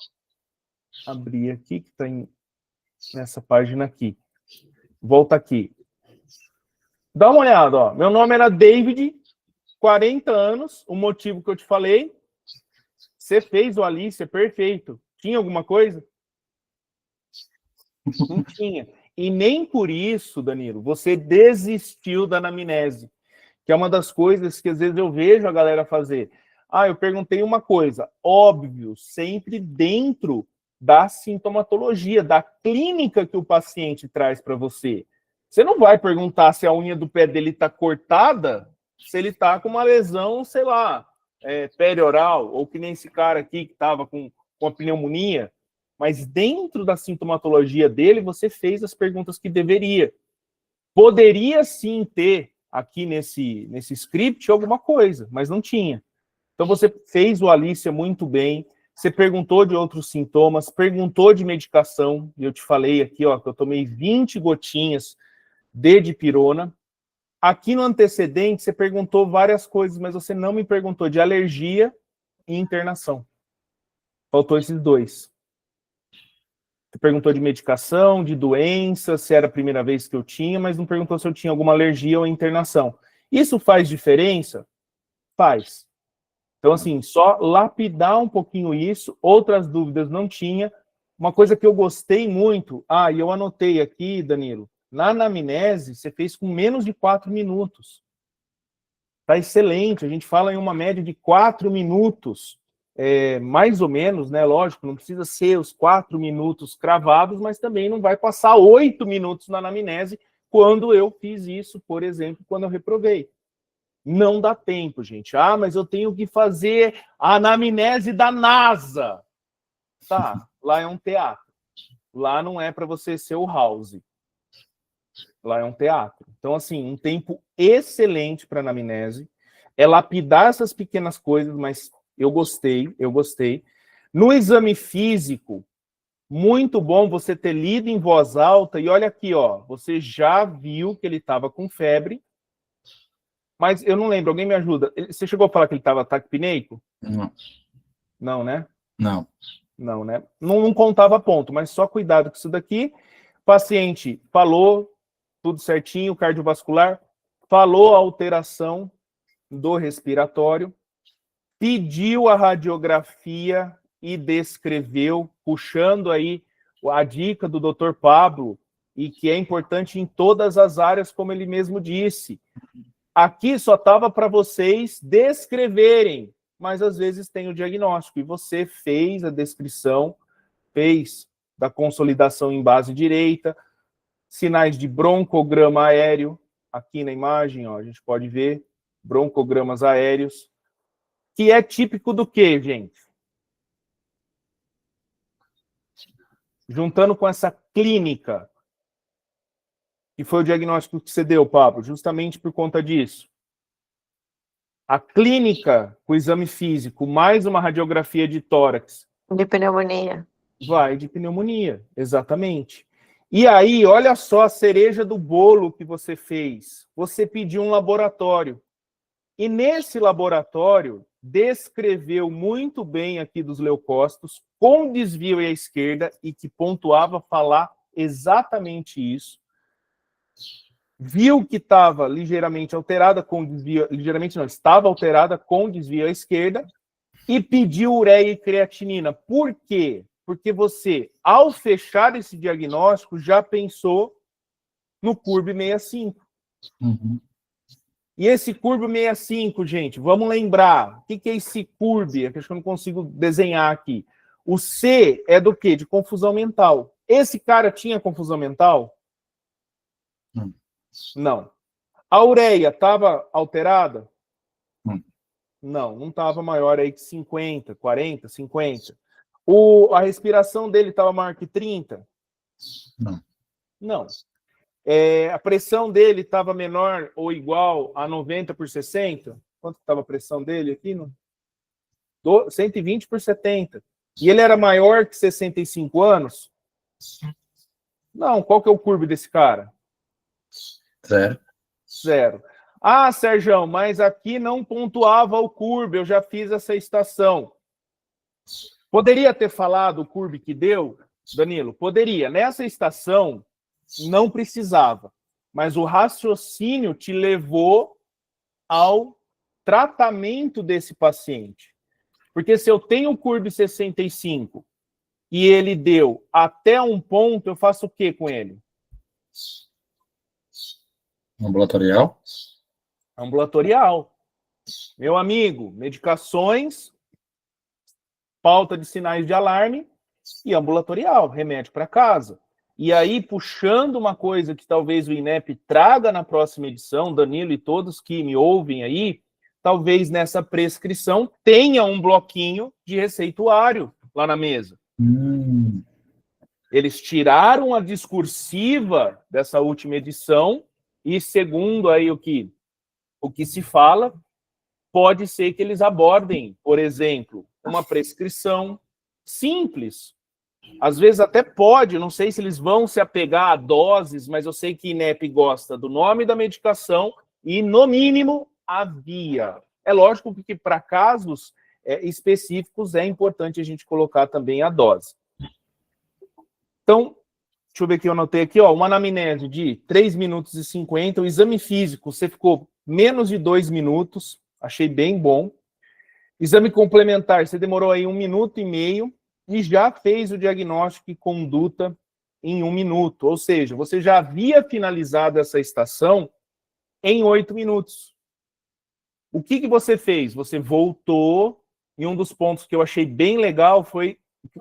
abrir aqui, que está nessa página aqui. Volta aqui. Dá uma olhada, ó, meu nome era David, 40 anos, o motivo que eu te falei, você fez o Alice, é perfeito. Tinha alguma coisa? Não tinha. E nem por isso, Danilo, você desistiu da anamnese, que é uma das coisas que às vezes eu vejo a galera fazer. Ah, eu perguntei uma coisa, óbvio, sempre dentro da sintomatologia, da clínica que o paciente traz para você. Você não vai perguntar se a unha do pé dele está cortada, se ele está com uma lesão, sei lá, perioral, ou que nem esse cara aqui que estava com a pneumonia. Mas dentro da sintomatologia dele, você fez as perguntas que deveria. Poderia sim ter aqui nesse script alguma coisa, mas não tinha. Então você fez o Alicia muito bem, Você perguntou de outros sintomas, perguntou de medicação, e eu te falei aqui, ó, que eu tomei 20 gotinhas de dipirona. Aqui no antecedente, você perguntou várias coisas, mas você não me perguntou de alergia e internação. Faltou esses dois. Você perguntou de medicação, de doença, se era a primeira vez que eu tinha, mas não perguntou se eu tinha alguma alergia ou internação. Isso faz diferença? Faz. Então, assim, só lapidar um pouquinho isso, outras dúvidas não tinha. Uma coisa que eu gostei muito, e eu anotei aqui, Danilo, na anamnese, você fez com menos de 4 minutos. Tá excelente, a gente fala em uma média de 4 minutos, mais ou menos, né, lógico, não precisa ser os 4 minutos cravados, mas também não vai passar 8 minutos na anamnese, quando eu fiz isso, por exemplo, quando eu reprovei. Não dá tempo, gente. Mas eu tenho que fazer a anamnese da NASA. Tá, lá é um teatro. Lá não é para você ser o House. Lá é um teatro. Então, assim, um tempo excelente para anamnese. É lapidar essas pequenas coisas, mas eu gostei. No exame físico, muito bom você ter lido em voz alta. E olha aqui, ó, você já viu que ele estava com febre. Mas eu não lembro, alguém me ajuda. Você chegou a falar que ele estava taquipneico? Não. Não, né? Não. Não, né? Não contava ponto, mas só cuidado com isso daqui. Paciente falou tudo certinho, cardiovascular, falou a alteração do respiratório, pediu a radiografia e descreveu, puxando aí a dica do Dr. Pablo, e que é importante em todas as áreas, como ele mesmo disse. Aqui só estava para vocês descreverem, mas às vezes tem o diagnóstico, e você fez a descrição, fez da consolidação em base direita, sinais de broncograma aéreo, aqui na imagem, ó, a gente pode ver broncogramas aéreos, que é típico do quê, gente? Juntando com essa clínica, que foi o diagnóstico que você deu, Pablo, justamente por conta disso. A clínica, com o exame físico, mais uma radiografia de tórax. De pneumonia. Vai de pneumonia, exatamente. E aí, olha só a cereja do bolo que você fez. Você pediu um laboratório. E nesse laboratório, descreveu muito bem aqui dos leucócitos, com desvio à esquerda, e que pontuava falar exatamente isso. Viu que estava ligeiramente alterada com desvio, ligeiramente não, estava alterada com desvio à esquerda, e pediu ureia e creatinina. Por quê? Porque você, ao fechar esse diagnóstico, já pensou no CURB 65. Uhum. E esse CURB 65, gente, vamos lembrar, o que é esse CURB? É que eu não consigo desenhar aqui. O C é do quê? De confusão mental. Esse cara tinha confusão mental? Não. A ureia estava alterada? Não estava maior aí que 50, 40, 50. A respiração dele estava maior que 30? Não. A pressão dele estava menor ou igual a 90/60? Quanto estava a pressão dele aqui? 120/70. E ele era maior que 65 anos? Não. Qual que é o CURB desse cara? 0. Sérgio, mas aqui não pontuava o CURB, eu já fiz essa estação. Poderia ter falado o CURB que deu, Danilo? Poderia. Nessa estação, não precisava. Mas o raciocínio te levou ao tratamento desse paciente. Porque se eu tenho o CURB 65 e ele deu até um ponto, eu faço o que com ele? Ambulatorial? Ambulatorial. Meu amigo, medicações, pauta de sinais de alarme e ambulatorial, remédio para casa. E aí, puxando uma coisa que talvez o INEP traga na próxima edição, Danilo e todos que me ouvem aí, talvez nessa prescrição tenha um bloquinho de receituário lá na mesa. Eles tiraram a discursiva dessa última edição e, segundo aí o que se fala, pode ser que eles abordem, por exemplo, uma prescrição, simples. Às vezes até pode, não sei se eles vão se apegar a doses, mas eu sei que INEP gosta do nome da medicação e, no mínimo, a via. É lógico que para casos específicos é importante a gente colocar também a dose. Então, deixa eu ver aqui, eu anotei aqui, ó, uma anamnese de 3 minutos e 50, o exame físico, você ficou menos de 2 minutos, achei bem bom. Exame complementar, você demorou aí 1 minuto e meio e já fez o diagnóstico e conduta em 1 minuto, ou seja, você já havia finalizado essa estação em 8 minutos. O que você fez? Você voltou, e um dos pontos que eu achei bem legal foi,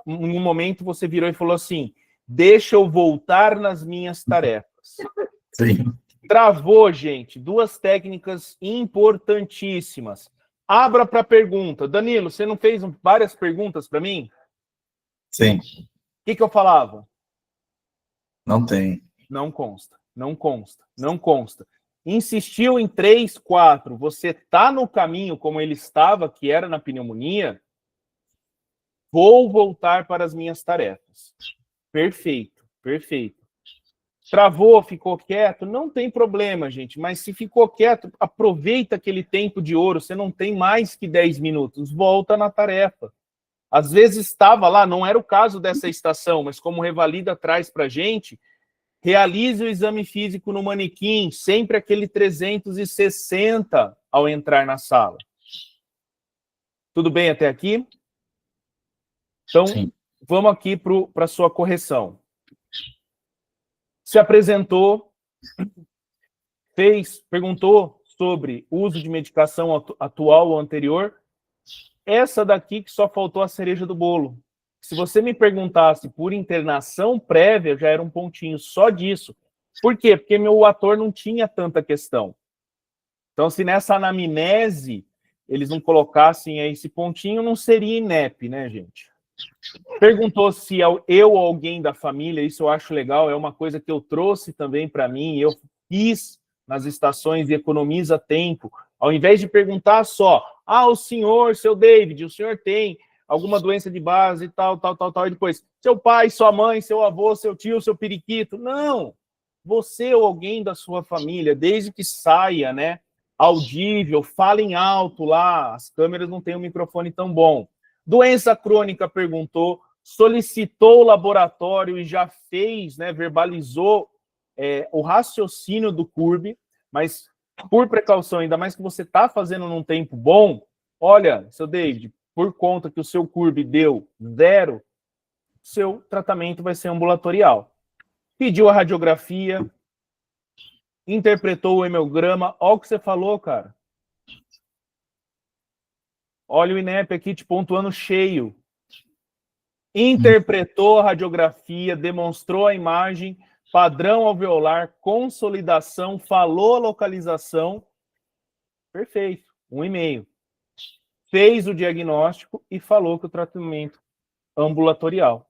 em um momento você virou e falou assim, deixa eu voltar nas minhas tarefas. Sim. Travou, gente, 2 técnicas importantíssimas. Abra para pergunta. Danilo, você não fez várias perguntas para mim? Sim. O que eu falava? Não tem. Não consta, não consta, não consta. Insistiu em 3, 4, você está no caminho como ele estava, que era na pneumonia, vou voltar para as minhas tarefas. Perfeito, perfeito. Travou, ficou quieto, não tem problema, gente, mas se ficou quieto, aproveita aquele tempo de ouro, você não tem mais que 10 minutos, volta na tarefa. Às vezes estava lá, não era o caso dessa estação, mas como Revalida traz para a gente, realize o exame físico no manequim, sempre aquele 360 ao entrar na sala. Tudo bem até aqui? Então, sim, vamos aqui para a sua correção. Se apresentou, perguntou sobre uso de medicação atual ou anterior. Essa daqui que só faltou a cereja do bolo. Se você me perguntasse por internação prévia, já era um pontinho só disso. Por quê? Porque meu ator não tinha tanta questão. Então, se nessa anamnese eles não colocassem aí esse pontinho, não seria INEP, né, gente? Perguntou se eu ou alguém da família, isso eu acho legal, é uma coisa que eu trouxe também para mim, eu fiz nas estações e economiza tempo. Ao invés de perguntar só, o senhor, seu David, o senhor tem alguma doença de base, tal, e depois, seu pai, sua mãe, seu avô, seu tio, seu periquito. Não! Você ou alguém da sua família, desde que saia, né, audível, falem alto lá, as câmeras não têm um microfone tão bom. Doença crônica, perguntou, solicitou o laboratório e já fez, né, verbalizou o raciocínio do CURB, mas por precaução, ainda mais que você está fazendo num tempo bom, olha, seu David, por conta que o seu CURB deu 0, seu tratamento vai ser ambulatorial. Pediu a radiografia, interpretou o hemograma, olha o que você falou, cara. Olha o INEP aqui te pontuando cheio. Interpretou a radiografia, demonstrou a imagem, padrão alveolar, consolidação, falou a localização. Perfeito, 1,5. Fez o diagnóstico e falou que o tratamento ambulatorial.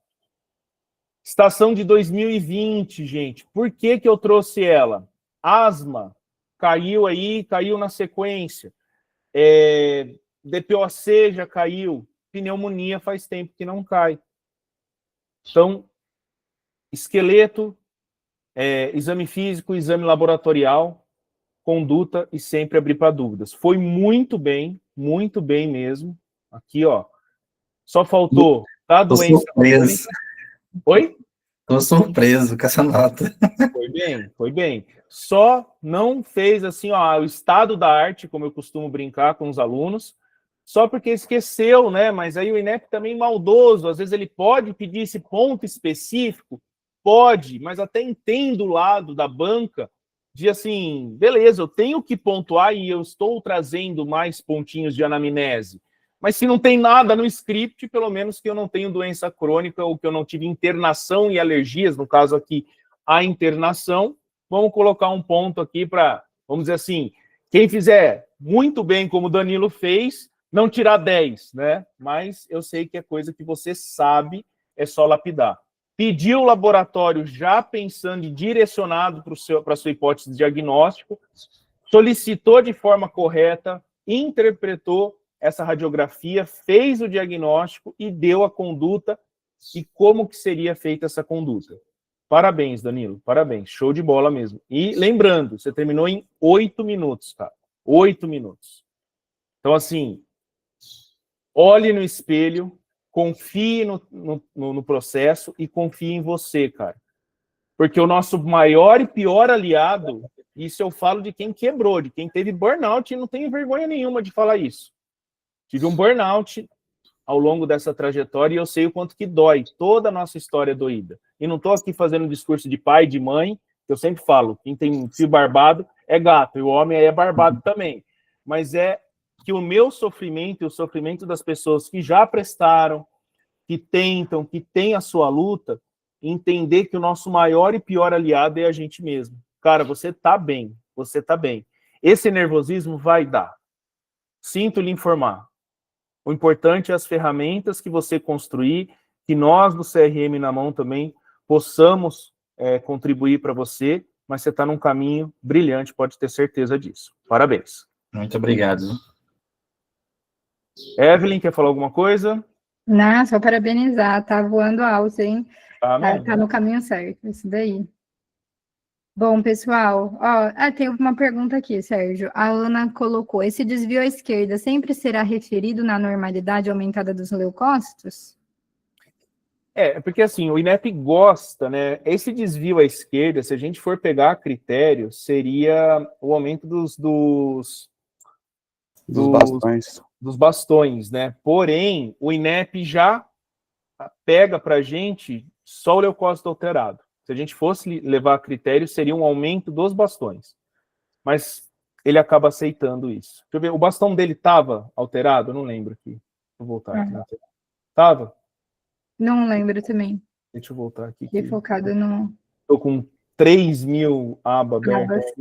Estação de 2020, gente. Por que eu trouxe ela? Asma, caiu aí, caiu na sequência. DPOC já caiu. Pneumonia faz tempo que não cai. Então, esqueleto, exame físico, exame laboratorial, conduta e sempre abrir para dúvidas. Foi muito bem mesmo. Aqui, ó. Só faltou a doença. Oi? Estou surpreso com essa nota. Foi bem. Só não fez assim, ó, o estado da arte, como eu costumo brincar com os alunos, só porque esqueceu, né? Mas aí o INEP também maldoso, às vezes ele pode pedir esse ponto específico, pode, mas até entendo o lado da banca de assim, beleza, eu tenho que pontuar e eu estou trazendo mais pontinhos de anamnese. Mas se não tem nada no script, pelo menos que eu não tenho doença crônica ou que eu não tive internação e alergias, no caso aqui, a internação, vamos colocar um ponto aqui para, vamos dizer assim, quem fizer muito bem como o Danilo fez, não tirar 10, né? Mas eu sei que é coisa que você sabe, é só lapidar. Pediu o laboratório já pensando e direcionado para a sua hipótese de diagnóstico, solicitou de forma correta, interpretou, essa radiografia, fez o diagnóstico e deu a conduta e como que seria feita essa conduta. Parabéns, Danilo, parabéns, show de bola mesmo. E lembrando, você terminou em 8 minutos, cara, 8 minutos. Então, assim, olhe no espelho, confie no processo e confie em você, cara. Porque o nosso maior e pior aliado, isso eu falo de quem quebrou, de quem teve burnout, e não tenho vergonha nenhuma de falar isso. Tive um burnout ao longo dessa trajetória e eu sei o quanto que dói. Toda a nossa história é doída. E não estou aqui fazendo um discurso de pai, de mãe, que eu sempre falo, quem tem um fio barbado é gato, e o homem aí é barbado também. Mas é que o meu sofrimento e o sofrimento das pessoas que já prestaram, que tentam, que têm a sua luta, entender que o nosso maior e pior aliado é a gente mesmo. Cara, você tá bem, você tá bem. Esse nervosismo vai dar. Sinto lhe informar. O importante é as ferramentas que você construir, que nós do CRM na mão também possamos contribuir para você, mas você está num caminho brilhante, pode ter certeza disso. Parabéns. Muito obrigado. Evelyn, quer falar alguma coisa? Não, só parabenizar, tá voando alto, hein? Amém. Tá no caminho certo, isso daí. Bom, pessoal, tem uma pergunta aqui, Sérgio. A Ana colocou, esse desvio à esquerda sempre será referido na normalidade aumentada dos leucócitos? Porque assim, o INEP gosta, né? Esse desvio à esquerda, se a gente for pegar a critério, seria o aumento dos bastões. Dos bastões, né? Porém, o INEP já pega para a gente só o leucócito alterado. Se a gente fosse levar a critério, seria um aumento dos bastões. Mas ele acaba aceitando isso. Deixa eu ver, o bastão dele estava alterado? Eu não lembro aqui. Vou voltar aqui. Estava? Não lembro também. Deixa eu voltar aqui. Fiquei focado no... Estou com 3.000 abas abertas.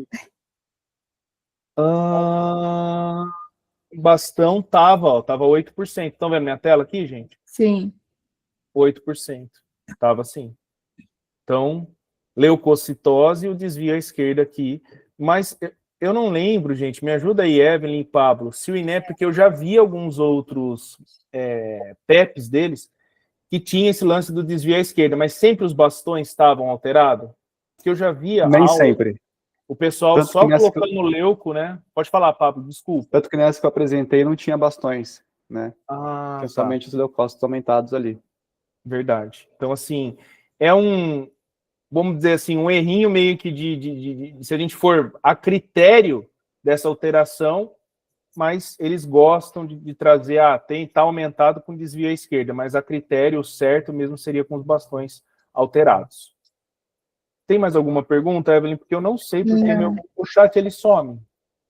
O bastão estava 8%. Estão vendo minha tela aqui, gente? Sim. 8%. Estava assim. Então, leucocitose e o desvio à esquerda aqui. Mas eu não lembro, gente, me ajuda aí, Evelyn e Pablo, se o INEP, porque eu já vi alguns outros PEPs deles, que tinha esse lance do desvio à esquerda, mas sempre os bastões estavam alterados? Porque eu já via Nem sempre. O pessoal Tanto só colocando leuco, né? Pode falar, Pablo, desculpa. Tanto que nessa que eu apresentei não tinha bastões, né? Tinha somente os leucócitos aumentados ali. Verdade. Então, assim, vamos dizer assim, um errinho meio que se a gente for a critério dessa alteração, mas eles gostam de trazer, tá aumentado com desvio à esquerda, mas a critério certo mesmo seria com os bastões alterados. Tem mais alguma pergunta, Evelyn? Porque eu não sei porque o chat ele some.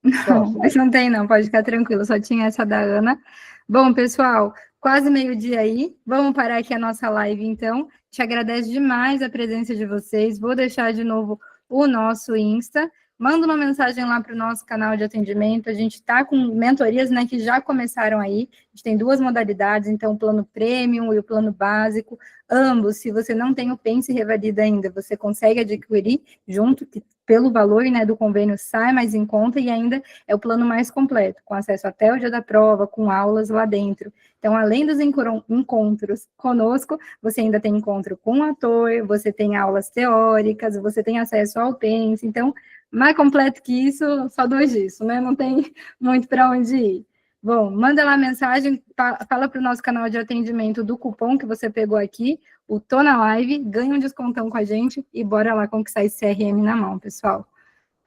Não, mas não tem não, pode ficar tranquilo, só tinha essa da Ana. Bom, pessoal, quase meio-dia aí, vamos parar aqui a nossa live então. Te agradeço demais a presença de vocês, vou deixar de novo o nosso Insta, manda uma mensagem lá para o nosso canal de atendimento, a gente está com mentorias, né, que já começaram aí, a gente tem 2 modalidades, então o plano premium e o plano básico, ambos, se você não tem o Pense e Revalida ainda, você consegue adquirir junto, que pelo valor, né, do convênio sai mais em conta e ainda é o plano mais completo, com acesso até o dia da prova, com aulas lá dentro. Então, além dos encontros conosco, você ainda tem encontro com o ator, você tem aulas teóricas, você tem acesso ao Pense, então, mais completo que isso, só 2 disso, né? Não tem muito para onde ir. Bom, manda lá a mensagem, fala para o nosso canal de atendimento do cupom que você pegou aqui, o Tô na Live, ganha um descontão com a gente e bora lá conquistar esse CRM na mão, pessoal.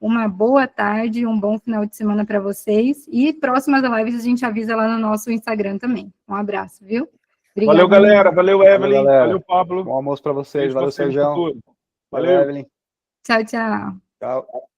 Uma boa tarde, um bom final de semana para vocês e próximas lives a gente avisa lá no nosso Instagram também. Um abraço, viu? Obrigado. Valeu, galera. Valeu, Evelyn. Valeu, Pablo. Bom almoço para vocês. Valeu, Sérgio. Valeu, Evelyn. Tchau, tchau. Tchau.